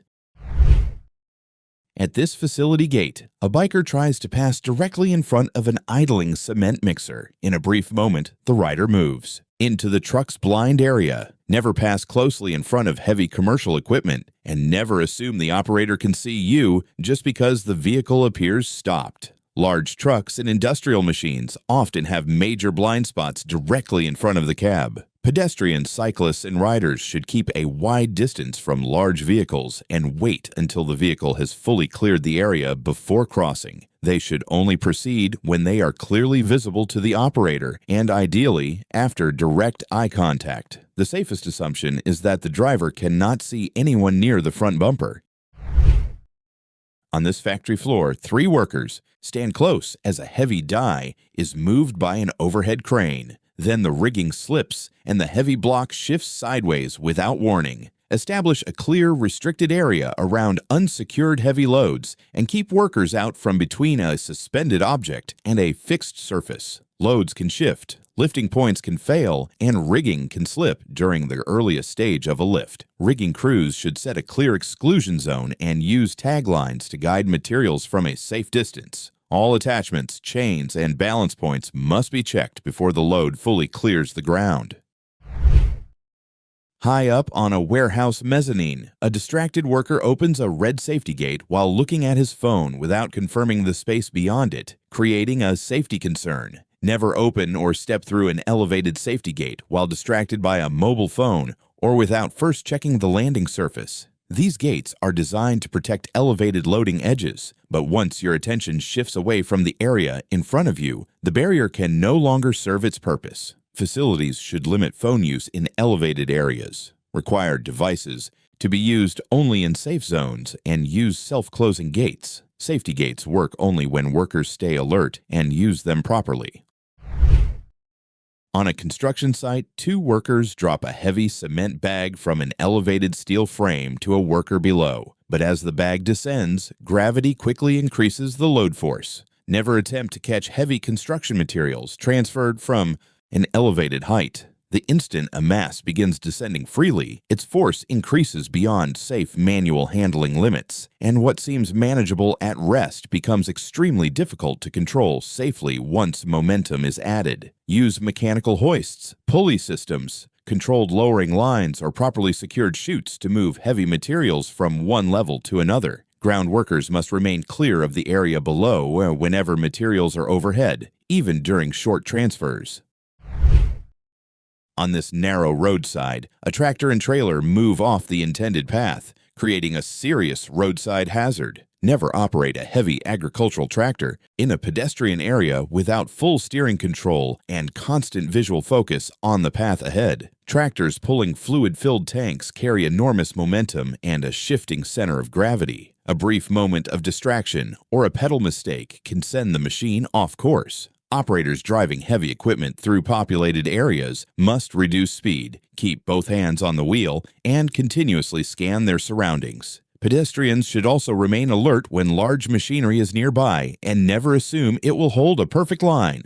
At this facility gate, a biker tries to pass directly in front of an idling cement mixer. In a brief moment, the rider moves into the truck's blind area. Never pass closely in front of heavy commercial equipment, and never assume the operator can see you just because the vehicle appears stopped. Large trucks and industrial machines often have major blind spots directly in front of the cab. Pedestrians, cyclists, and riders should keep a wide distance from large vehicles and wait until the vehicle has fully cleared the area before crossing. They should only proceed when they are clearly visible to the operator and ideally after direct eye contact. The safest assumption is that the driver cannot see anyone near the front bumper. On this factory floor, 3 workers stand close as a heavy die is moved by an overhead crane. Then the rigging slips and the heavy block shifts sideways without warning. Establish a clear, restricted area around unsecured heavy loads and keep workers out from between a suspended object and a fixed surface. Loads can shift, lifting points can fail, and rigging can slip during the earliest stage of a lift. Rigging crews should set a clear exclusion zone and use taglines to guide materials from a safe distance. All attachments, chains, and balance points must be checked before the load fully clears the ground. High up on a warehouse mezzanine, a distracted worker opens a red safety gate while looking at his phone without confirming the space beyond it, creating a safety concern. Never open or step through an elevated safety gate while distracted by a mobile phone or without first checking the landing surface. These gates are designed to protect elevated loading edges, but once your attention shifts away from the area in front of you, the barrier can no longer serve its purpose. Facilities should limit phone use in elevated areas, require devices to be used only in safe zones, and use self-closing gates. Safety gates work only when workers stay alert and use them properly. On a construction site, 2 workers drop a heavy cement bag from an elevated steel frame to a worker below. But as the bag descends, gravity quickly increases the load force. Never attempt to catch heavy construction materials transferred from an elevated height. The instant a mass begins descending freely, its force increases beyond safe manual handling limits, and what seems manageable at rest becomes extremely difficult to control safely once momentum is added. Use mechanical hoists, pulley systems, controlled lowering lines, or properly secured chutes to move heavy materials from one level to another. Ground workers must remain clear of the area below whenever materials are overhead, even during short transfers. On this narrow roadside, a tractor and trailer move off the intended path, creating a serious roadside hazard. Never operate a heavy agricultural tractor in a pedestrian area without full steering control and constant visual focus on the path ahead. Tractors pulling fluid-filled tanks carry enormous momentum and a shifting center of gravity. A brief moment of distraction or a pedal mistake can send the machine off course. Operators driving heavy equipment through populated areas must reduce speed, keep both hands on the wheel, and continuously scan their surroundings. Pedestrians should also remain alert when large machinery is nearby and never assume it will hold a perfect line.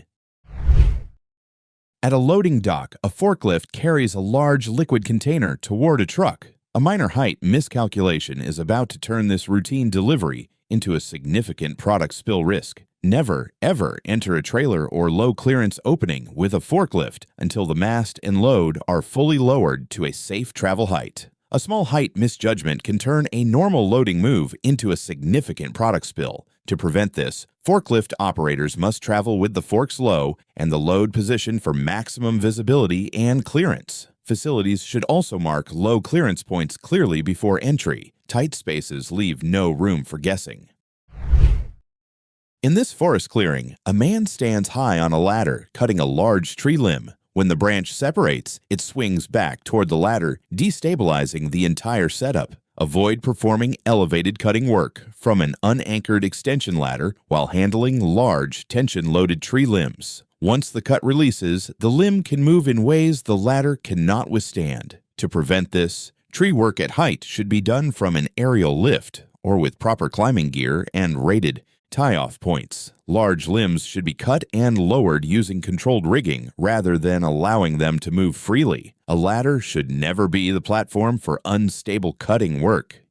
At a loading dock, a forklift carries a large liquid container toward a truck. A minor height miscalculation is about to turn this routine delivery into a significant product spill risk. Never, ever enter a trailer or low-clearance opening with a forklift until the mast and load are fully lowered to a safe travel height. A small height misjudgment can turn a normal loading move into a significant product spill. To prevent this, forklift operators must travel with the forks low and the load position for maximum visibility and clearance. Facilities should also mark low clearance points clearly before entry. Tight spaces leave no room for guessing. In this forest clearing, a man stands high on a ladder, cutting a large tree limb. When the branch separates, it swings back toward the ladder, destabilizing the entire setup. Avoid performing elevated cutting work from an unanchored extension ladder while handling large, tension-loaded tree limbs. Once the cut releases, the limb can move in ways the ladder cannot withstand. To prevent this, tree work at height should be done from an aerial lift or with proper climbing gear and rated tie-off points. Large limbs should be cut and lowered using controlled rigging rather than allowing them to move freely. A ladder should never be the platform for unstable cutting work.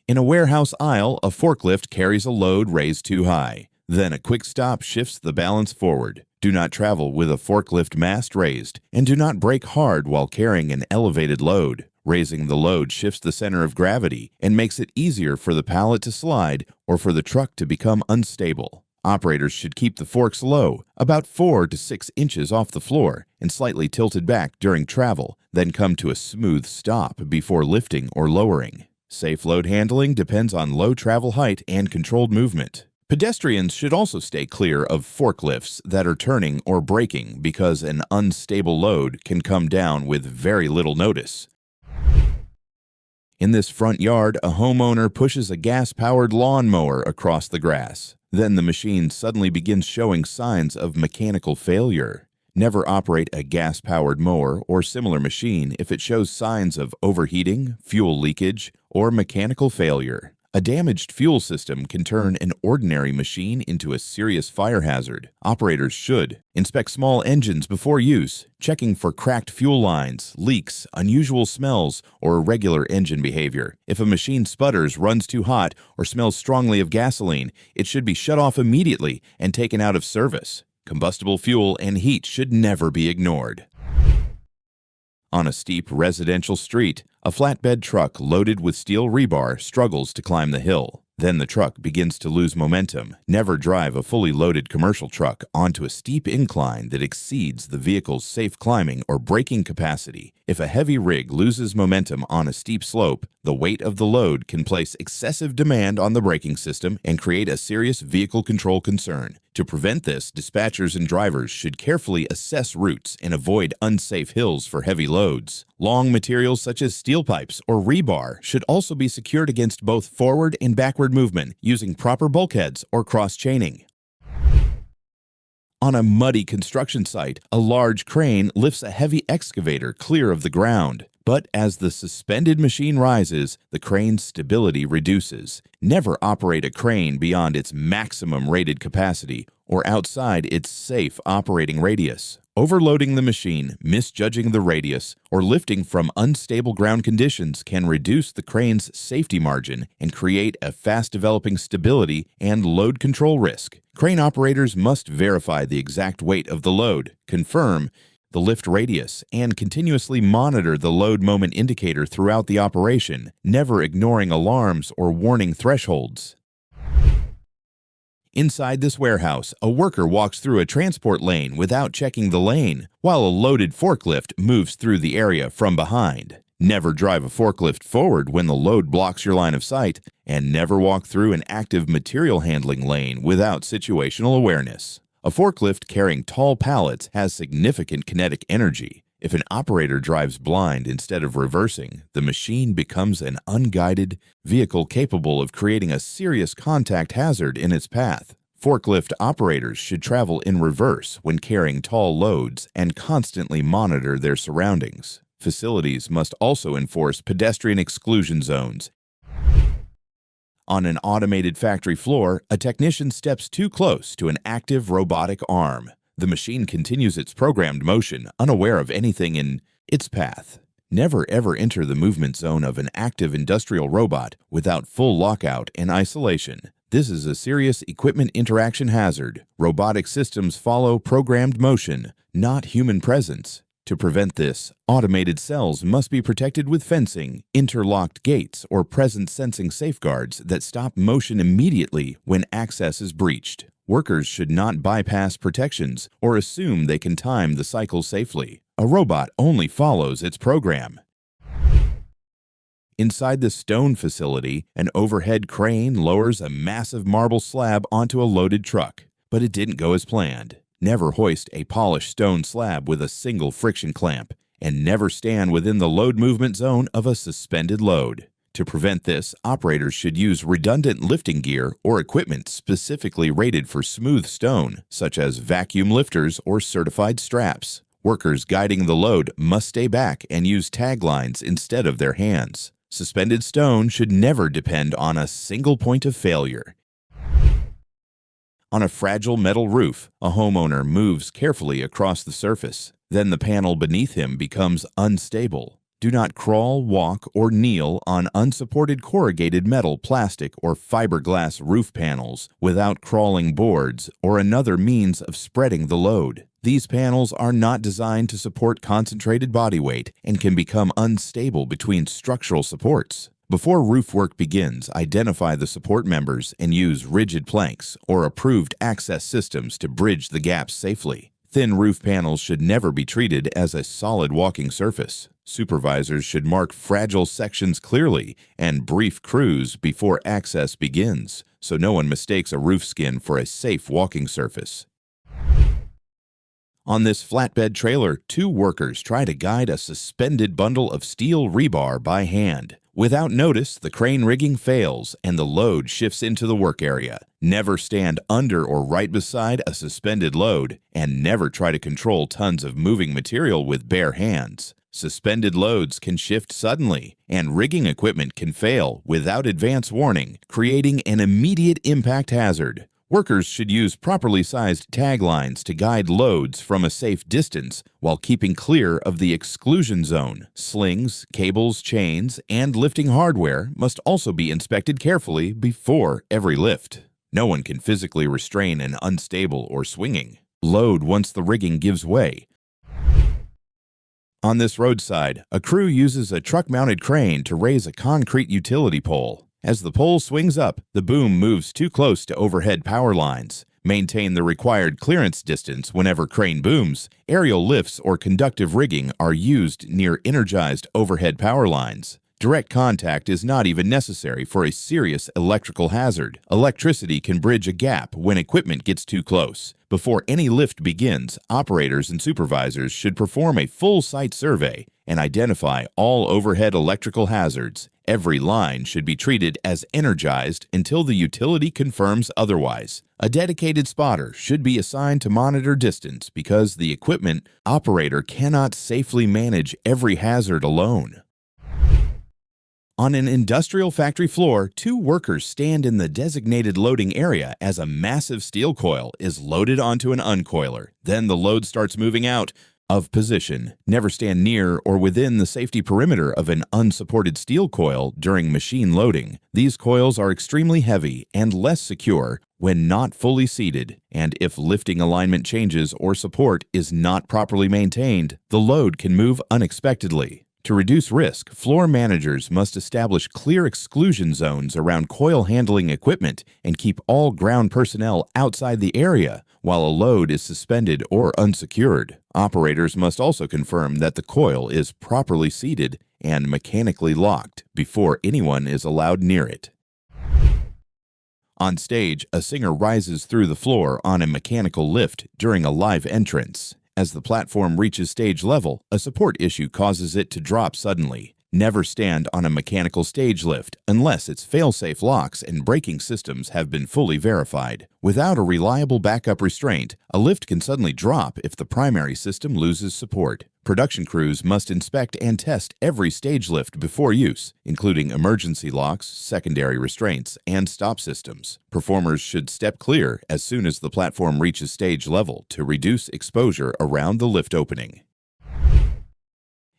In a warehouse aisle, a forklift carries a load raised too high. Then a quick stop shifts the balance forward. Do not travel with a forklift mast raised, and do not brake hard while carrying an elevated load. Raising the load shifts the center of gravity and makes it easier for the pallet to slide or for the truck to become unstable. Operators should keep the forks low, about 4 to 6 inches off the floor, and slightly tilted back during travel, then come to a smooth stop before lifting or lowering. Safe load handling depends on low travel height and controlled movement. Pedestrians should also stay clear of forklifts that are turning or braking because an unstable load can come down with very little notice. In this front yard, a homeowner pushes a gas-powered lawnmower across the grass. Then the machine suddenly begins showing signs of mechanical failure. Never operate a gas-powered mower or similar machine if it shows signs of overheating, fuel leakage, or mechanical failure. A damaged fuel system can turn an ordinary machine into a serious fire hazard. Operators should inspect small engines before use, checking for cracked fuel lines, leaks, unusual smells, or irregular engine behavior. If a machine sputters, runs too hot, or smells strongly of gasoline, it should be shut off immediately and taken out of service. Combustible fuel and heat should never be ignored. On a steep residential street, a flatbed truck loaded with steel rebar struggles to climb the hill. Then the truck begins to lose momentum. Never drive a fully loaded commercial truck onto a steep incline that exceeds the vehicle's safe climbing or braking capacity. If a heavy rig loses momentum on a steep slope, the weight of the load can place excessive demand on the braking system and create a serious vehicle control concern. To prevent this, dispatchers and drivers should carefully assess routes and avoid unsafe hills for heavy loads. Long materials such as steel pipes or rebar should also be secured against both forward and backward movement using proper bulkheads or cross-chaining. On a muddy construction site, a large crane lifts a heavy excavator clear of the ground. But as the suspended machine rises, the crane's stability reduces. Never operate a crane beyond its maximum rated capacity or outside its safe operating radius. Overloading the machine, misjudging the radius, or lifting from unstable ground conditions can reduce the crane's safety margin and create a fast-developing stability and load control risk. Crane operators must verify the exact weight of the load, confirm the lift radius, and continuously monitor the load moment indicator throughout the operation, never ignoring alarms or warning thresholds. Inside this warehouse, a worker walks through a transport lane without checking the lane, while a loaded forklift moves through the area from behind. Never drive a forklift forward when the load blocks your line of sight, and never walk through an active material handling lane without situational awareness. A forklift carrying tall pallets has significant kinetic energy. If an operator drives blind instead of reversing, the machine becomes an unguided vehicle capable of creating a serious contact hazard in its path. Forklift operators should travel in reverse when carrying tall loads and constantly monitor their surroundings. Facilities must also enforce pedestrian exclusion zones. On an automated factory floor, a technician steps too close to an active robotic arm. The machine continues its programmed motion, unaware of anything in its path. Never ever enter the movement zone of an active industrial robot without full lockout and isolation. This is a serious equipment interaction hazard. Robotic systems follow programmed motion, not human presence. To prevent this, automated cells must be protected with fencing, interlocked gates, or presence sensing safeguards that stop motion immediately when access is breached. Workers should not bypass protections or assume they can time the cycle safely. A robot only follows its program. Inside the stone facility, an overhead crane lowers a massive marble slab onto a loaded truck, but it didn't go as planned. Never hoist a polished stone slab with a single friction clamp, and never stand within the load movement zone of a suspended load. To prevent this, operators should use redundant lifting gear or equipment specifically rated for smooth stone, such as vacuum lifters or certified straps. Workers guiding the load must stay back and use tag lines instead of their hands. Suspended stone should never depend on a single point of failure. On a fragile metal roof, a homeowner moves carefully across the surface. Then the panel beneath him becomes unstable. Do not crawl, walk, or kneel on unsupported corrugated metal, plastic, or fiberglass roof panels without crawling boards or another means of spreading the load. These panels are not designed to support concentrated body weight and can become unstable between structural supports. Before roof work begins, identify the support members and use rigid planks or approved access systems to bridge the gaps safely. Thin roof panels should never be treated as a solid walking surface. Supervisors should mark fragile sections clearly and brief crews before access begins, so no one mistakes a roof skin for a safe walking surface. On this flatbed trailer, 2 workers try to guide a suspended bundle of steel rebar by hand. Without notice, the crane rigging fails and the load shifts into the work area. Never stand under or right beside a suspended load, and never try to control tons of moving material with bare hands. Suspended loads can shift suddenly, and rigging equipment can fail without advance warning, creating an immediate impact hazard. Workers should use properly sized tag lines to guide loads from a safe distance while keeping clear of the exclusion zone. Slings, cables, chains, and lifting hardware must also be inspected carefully before every lift. No one can physically restrain an unstable or swinging load once the rigging gives way. On this roadside, a crew uses a truck-mounted crane to raise a concrete utility pole. As the pole swings up, the boom moves too close to overhead power lines. Maintain the required clearance distance whenever crane booms. Aerial lifts or conductive rigging are used near energized overhead power lines. Direct contact is not even necessary for a serious electrical hazard. Electricity can bridge a gap when equipment gets too close. Before any lift begins, operators and supervisors should perform a full site survey and identify all overhead electrical hazards. Every line should be treated as energized until the utility confirms otherwise. A dedicated spotter should be assigned to monitor distance because the equipment operator cannot safely manage every hazard alone. On an industrial factory floor, 2 workers stand in the designated loading area as a massive steel coil is loaded onto an uncoiler. Then the load starts moving out of position. Never stand near or within the safety perimeter of an unsupported steel coil during machine loading. These coils are extremely heavy and less secure when not fully seated, and if lifting alignment changes or support is not properly maintained, the load can move unexpectedly. To reduce risk, floor managers must establish clear exclusion zones around coil handling equipment and keep all ground personnel outside the area while a load is suspended or unsecured. Operators must also confirm that the coil is properly seated and mechanically locked before anyone is allowed near it. On stage, a singer rises through the floor on a mechanical lift during a live entrance. As the platform reaches stage level, a support issue causes it to drop suddenly. Never stand on a mechanical stage lift unless its fail-safe locks and braking systems have been fully verified. Without a reliable backup restraint, a lift can suddenly drop if the primary system loses support. Production crews must inspect and test every stage lift before use, including emergency locks, secondary restraints, and stop systems. Performers should step clear as soon as the platform reaches stage level to reduce exposure around the lift opening.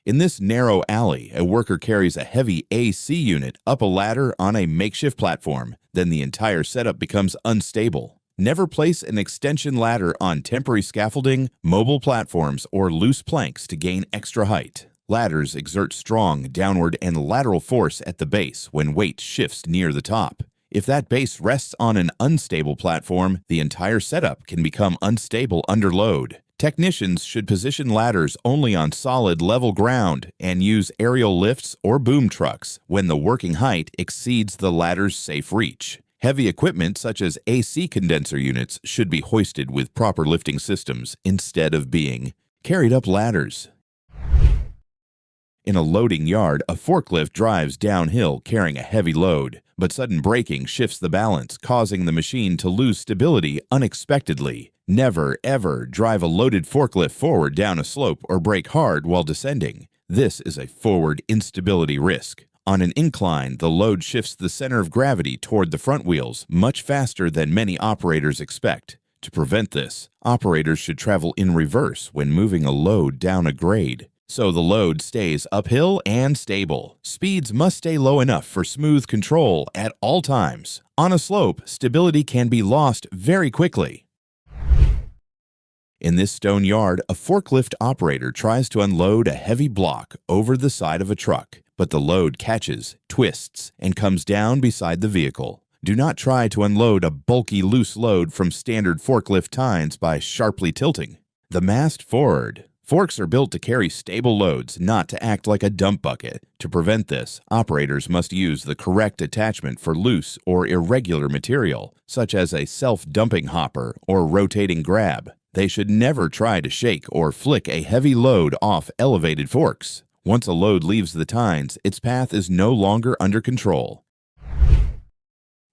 In this narrow alley, a worker carries a heavy AC unit up a ladder on a makeshift platform. Then the entire setup becomes unstable. Never place an extension ladder on temporary scaffolding, mobile platforms, or loose planks to gain extra height. Ladders exert strong downward and lateral force at the base when weight shifts near the top. If that base rests on an unstable platform, the entire setup can become unstable under load. Technicians should position ladders only on solid level ground and use aerial lifts or boom trucks when the working height exceeds the ladder's safe reach. Heavy equipment such as AC condenser units should be hoisted with proper lifting systems instead of being carried up ladders. In a loading yard, a forklift drives downhill carrying a heavy load, but sudden braking shifts the balance, causing the machine to lose stability unexpectedly. Never, ever drive a loaded forklift forward down a slope or brake hard while descending. This is a forward instability risk. On an incline, the load shifts the center of gravity toward the front wheels much faster than many operators expect. To prevent this, operators should travel in reverse when moving a load down a grade, so the load stays uphill and stable. Speeds must stay low enough for smooth control at all times. On a slope, stability can be lost very quickly. In this stone yard, a forklift operator tries to unload a heavy block over the side of a truck. but the load catches, twists, and comes down beside the vehicle. Do not try to unload a bulky loose load from standard forklift tines by sharply tilting. The mast forward. Forks are built to carry stable loads, not to act like a dump bucket. To prevent this, operators must use the correct attachment for loose or irregular material, such as a self-dumping hopper or rotating grab. They should never try to shake or flick a heavy load off elevated forks. Once a load leaves the tines, its path is no longer under control.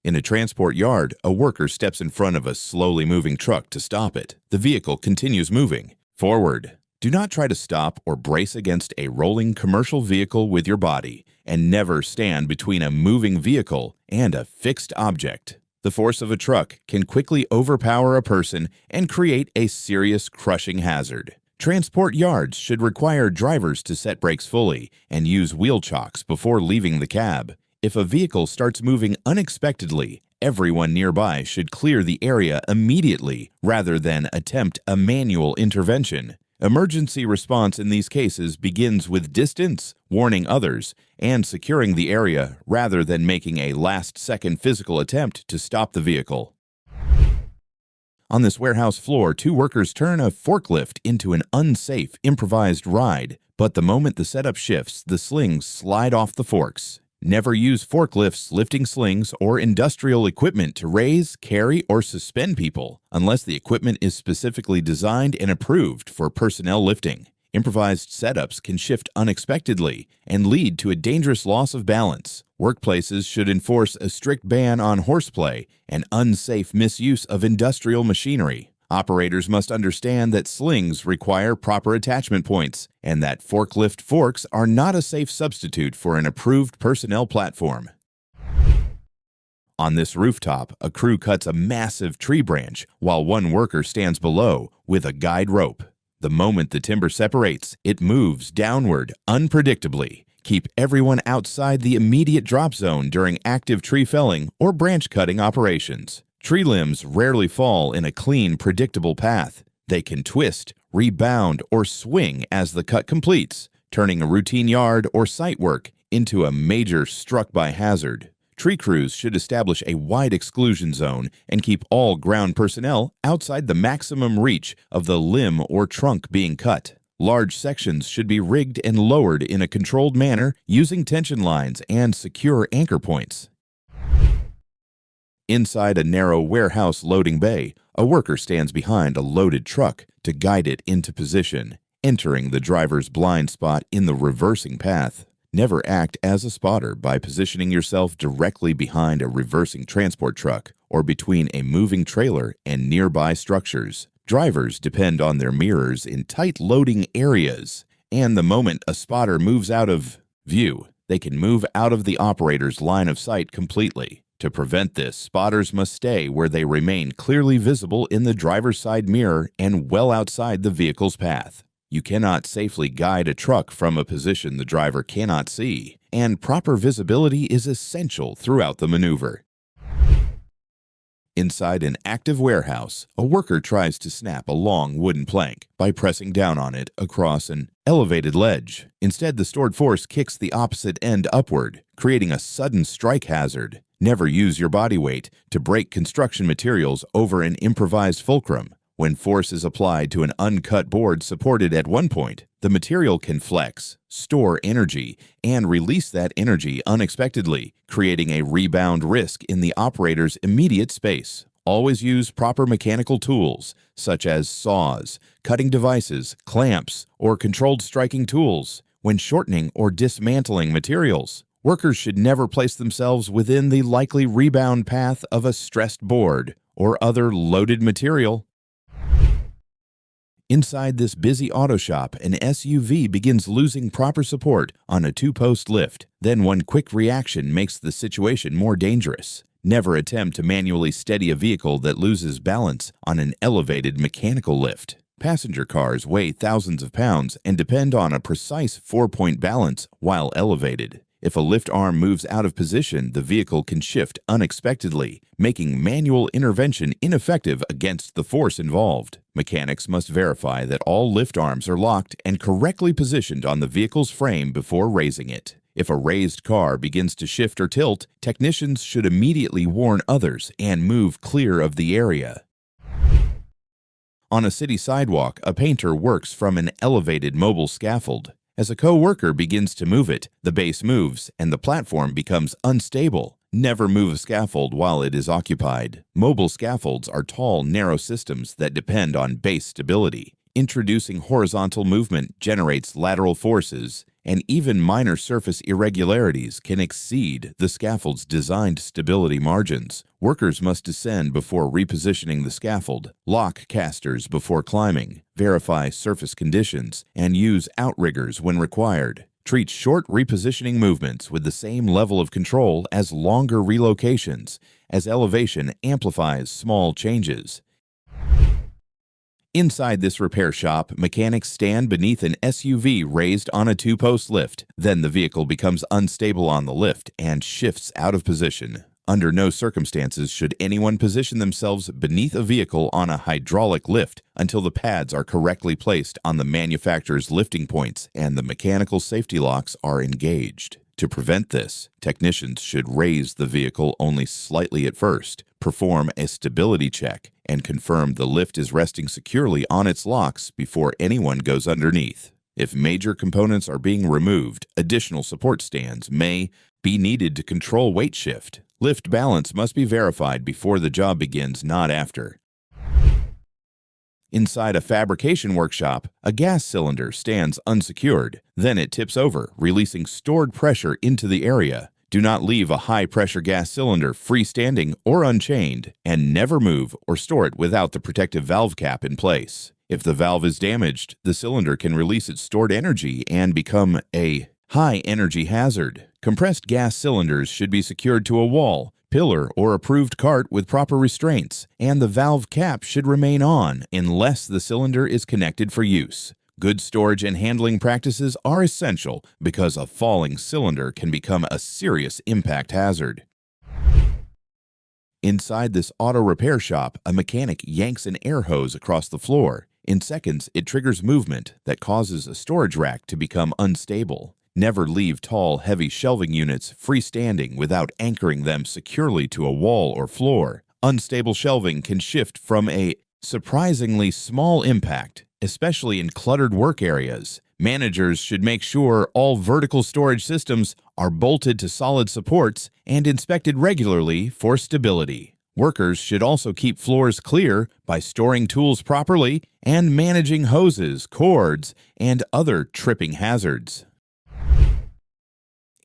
In a transport yard, a worker steps in front of a slowly moving truck to stop it. The vehicle continues moving. Forward. Do not try to stop or brace against a rolling commercial vehicle with your body, and never stand between a moving vehicle and a fixed object. The force of a truck can quickly overpower a person and create a serious crushing hazard. Transport yards should require drivers to set brakes fully and use wheel chocks before leaving the cab. If a vehicle starts moving unexpectedly, everyone nearby should clear the area immediately rather than attempt a manual intervention. Emergency response in these cases begins with distance, warning others, and securing the area rather than making a last-second physical attempt to stop the vehicle. On this warehouse floor, two workers turn a forklift into an unsafe, improvised ride, but the moment the setup shifts, the slings slide off the forks. Never use forklifts, lifting slings, or industrial equipment to raise, carry, or suspend people unless the equipment is specifically designed and approved for personnel lifting. Improvised setups can shift unexpectedly and lead to a dangerous loss of balance. Workplaces should enforce a strict ban on horseplay and unsafe misuse of industrial machinery. Operators must understand that slings require proper attachment points and that forklift forks are not a safe substitute for an approved personnel platform. On this rooftop, a crew cuts a massive tree branch while one worker stands below with a guide rope. The moment the timber separates, it moves downward unpredictably. Keep everyone outside the immediate drop zone during active tree felling or branch cutting operations. Tree limbs rarely fall in a clean, predictable path. They can twist, rebound, or swing as the cut completes, turning a routine yard or site work into a major struck-by hazard. Tree crews should establish a wide exclusion zone and keep all ground personnel outside the maximum reach of the limb or trunk being cut. Large sections should be rigged and lowered in a controlled manner using tension lines and secure anchor points. Inside a narrow warehouse loading bay, a worker stands behind a loaded truck to guide it into position, entering the driver's blind spot in the reversing path. Never act as a spotter by positioning yourself directly behind a reversing transport truck or between a moving trailer and nearby structures. Drivers depend on their mirrors in tight loading areas, and the moment a spotter moves out of view, they can move out of the operator's line of sight completely. To prevent this, spotters must stay where they remain clearly visible in the driver's side mirror and well outside the vehicle's path. You cannot safely guide a truck from a position the driver cannot see, and proper visibility is essential throughout the maneuver. Inside an active warehouse, a worker tries to snap a long wooden plank by pressing down on it across an elevated ledge. Instead, the stored force kicks the opposite end upward, creating a sudden strike hazard. Never use your body weight to break construction materials over an improvised fulcrum. When force is applied to an uncut board supported at one point, the material can flex, store energy, and release that energy unexpectedly, creating a rebound risk in the operator's immediate space. Always use proper mechanical tools, such as saws, cutting devices, clamps, or controlled striking tools, when shortening or dismantling materials. Workers should never place themselves within the likely rebound path of a stressed board or other loaded material. Inside this busy auto shop, an SUV begins losing proper support on a two-post lift. Then one quick reaction makes the situation more dangerous. Never attempt to manually steady a vehicle that loses balance on an elevated mechanical lift. Passenger cars weigh thousands of pounds and depend on a precise four-point balance while elevated. If a lift arm moves out of position, the vehicle can shift unexpectedly, making manual intervention ineffective against the force involved. Mechanics must verify that all lift arms are locked and correctly positioned on the vehicle's frame before raising it. If a raised car begins to shift or tilt, technicians should immediately warn others and move clear of the area. On a city sidewalk, a painter works from an elevated mobile scaffold. As a co-worker begins to move it, the base moves and the platform becomes unstable. Never move a scaffold while it is occupied. Mobile scaffolds are tall, narrow systems that depend on base stability. Introducing horizontal movement generates lateral forces, and even minor surface irregularities can exceed the scaffold's designed stability margins. Workers must descend before repositioning the scaffold, lock casters before climbing, verify surface conditions, and use outriggers when required. Treat short repositioning movements with the same level of control as longer relocations, as elevation amplifies small changes. Inside this repair shop, mechanics stand beneath an SUV raised on a two-post lift. Then the vehicle becomes unstable on the lift and shifts out of position. Under no circumstances should anyone position themselves beneath a vehicle on a hydraulic lift until the pads are correctly placed on the manufacturer's lifting points and the mechanical safety locks are engaged. To prevent this, technicians should raise the vehicle only slightly at first, perform a stability check, and confirm the lift is resting securely on its locks before anyone goes underneath. If major components are being removed, additional support stands may be needed to control weight shift. Lift balance must be verified before the job begins, not after. Inside a fabrication workshop, a gas cylinder stands unsecured. Then it tips over, releasing stored pressure into the area. Do not leave a high-pressure gas cylinder freestanding or unchained, and never move or store it without the protective valve cap in place. If the valve is damaged, the cylinder can release its stored energy and become a high-energy hazard. Compressed gas cylinders should be secured to a wall, pillar, or approved cart with proper restraints, and the valve cap should remain on unless the cylinder is connected for use. Good storage and handling practices are essential because a falling cylinder can become a serious impact hazard. Inside this auto repair shop, a mechanic yanks an air hose across the floor. In seconds, it triggers movement that causes a storage rack to become unstable. Never leave tall, heavy shelving units freestanding without anchoring them securely to a wall or floor. Unstable shelving can shift from a surprisingly small impact, especially in cluttered work areas. Managers should make sure all vertical storage systems are bolted to solid supports and inspected regularly for stability. Workers should also keep floors clear by storing tools properly and managing hoses, cords, and other tripping hazards.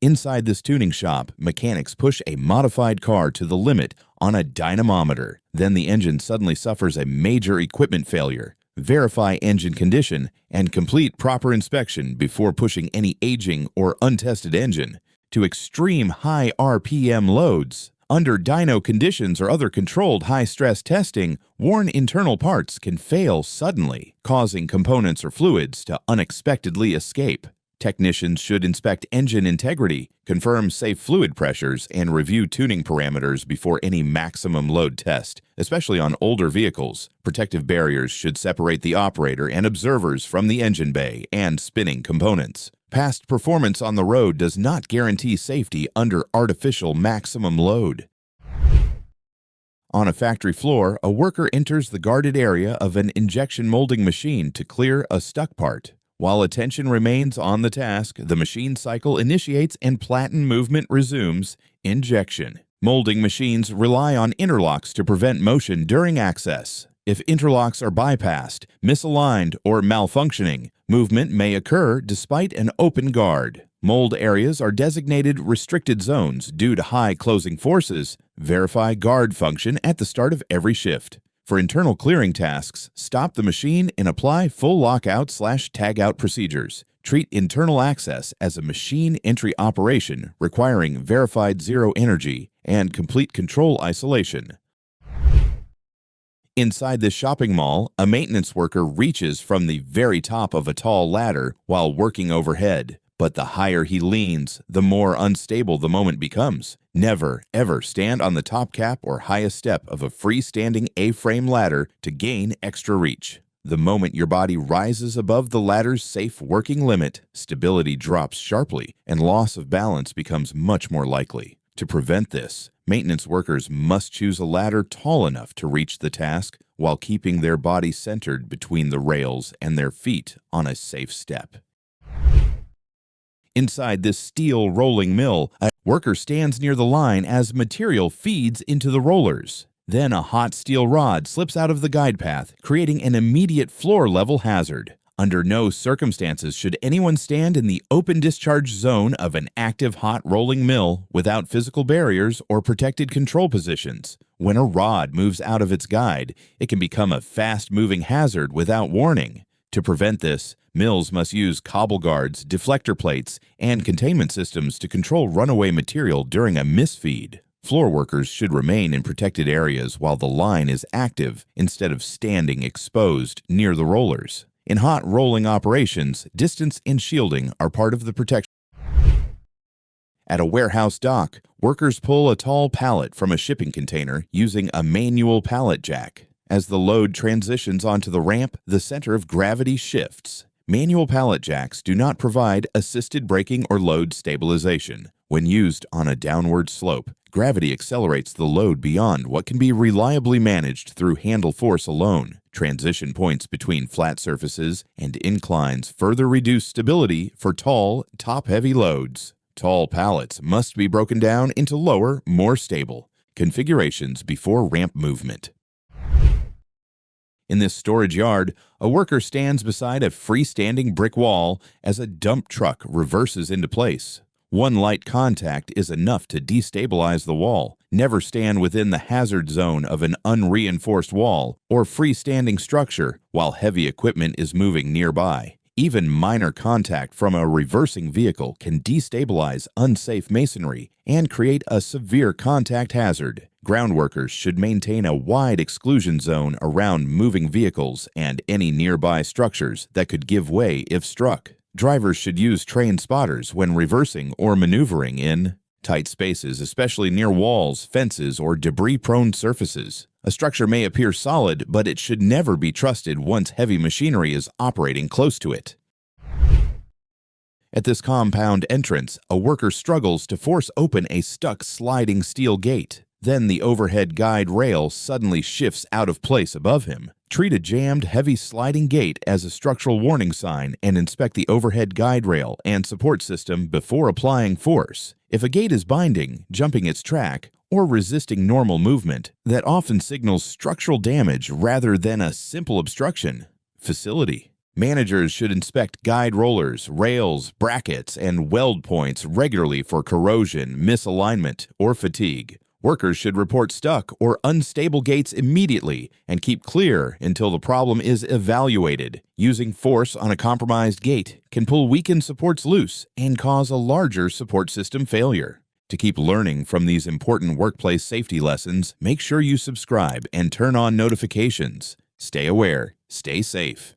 Inside this tuning shop, mechanics push a modified car to the limit on a dynamometer. Then the engine suddenly suffers a major equipment failure. Verify engine condition and complete proper inspection before pushing any aging or untested engine to extreme high RPM loads. Under dyno conditions or other controlled high-stress testing, worn internal parts can fail suddenly, causing components or fluids to unexpectedly escape. Technicians should inspect engine integrity, confirm safe fluid pressures, and review tuning parameters before any maximum load test, especially on older vehicles. Protective barriers should separate the operator and observers from the engine bay and spinning components. Past performance on the road does not guarantee safety under artificial maximum load. On a factory floor, a worker enters the guarded area of an injection molding machine to clear a stuck part. While attention remains on the task, the machine cycle initiates and platen movement resumes. Injection. Molding machines rely on interlocks to prevent motion during access. If interlocks are bypassed, misaligned, or malfunctioning, movement may occur despite an open guard. Mold areas are designated restricted zones due to high closing forces. Verify guard function at the start of every shift. For internal clearing tasks, stop the machine and apply full lockout/tagout procedures. Treat internal access as a machine entry operation requiring verified zero energy and complete control isolation. Inside this shopping mall, a maintenance worker reaches from the very top of a tall ladder while working overhead. But the higher he leans, the more unstable the moment becomes. Never, ever stand on the top cap or highest step of a freestanding A-frame ladder to gain extra reach. The moment your body rises above the ladder's safe working limit, stability drops sharply and loss of balance becomes much more likely. To prevent this, maintenance workers must choose a ladder tall enough to reach the task while keeping their body centered between the rails and their feet on a safe step. Inside this steel rolling mill, a worker stands near the line as material feeds into the rollers. Then a hot steel rod slips out of the guide path, creating an immediate floor-level hazard. Under no circumstances should anyone stand in the open discharge zone of an active hot rolling mill without physical barriers or protected control positions. When a rod moves out of its guide, it can become a fast-moving hazard without warning. To prevent this, mills must use cobble guards, deflector plates, and containment systems to control runaway material during a misfeed. Floor workers should remain in protected areas while the line is active instead of standing exposed near the rollers. In hot rolling operations, distance and shielding are part of the protection. At a warehouse dock, workers pull a tall pallet from a shipping container using a manual pallet jack. As the load transitions onto the ramp, the center of gravity shifts. Manual pallet jacks do not provide assisted braking or load stabilization. When used on a downward slope, gravity accelerates the load beyond what can be reliably managed through handle force alone. Transition points between flat surfaces and inclines further reduce stability for tall, top-heavy loads. Tall pallets must be broken down into lower, more stable configurations before ramp movement. In this storage yard, a worker stands beside a freestanding brick wall as a dump truck reverses into place. One light contact is enough to destabilize the wall. Never stand within the hazard zone of an unreinforced wall or freestanding structure while heavy equipment is moving nearby. Even minor contact from a reversing vehicle can destabilize unsafe masonry and create a severe contact hazard. Ground workers should maintain a wide exclusion zone around moving vehicles and any nearby structures that could give way if struck. Drivers should use trained spotters when reversing or maneuvering in tight spaces, especially near walls, fences, or debris-prone surfaces. A structure may appear solid, but it should never be trusted once heavy machinery is operating close to it. At this compound entrance, a worker struggles to force open a stuck sliding steel gate. Then the overhead guide rail suddenly shifts out of place above him. Treat a jammed, heavy sliding gate as a structural warning sign and inspect the overhead guide rail and support system before applying force. If a gate is binding, jumping its track, or resisting normal movement, that often signals structural damage rather than a simple obstruction. Facility. Managers should inspect guide rollers, rails, brackets, and weld points regularly for corrosion, misalignment, or fatigue. Workers should report stuck or unstable gates immediately and keep clear until the problem is evaluated. Using force on a compromised gate can pull weakened supports loose and cause a larger support system failure. To keep learning from these important workplace safety lessons, make sure you subscribe and turn on notifications. Stay aware, stay safe.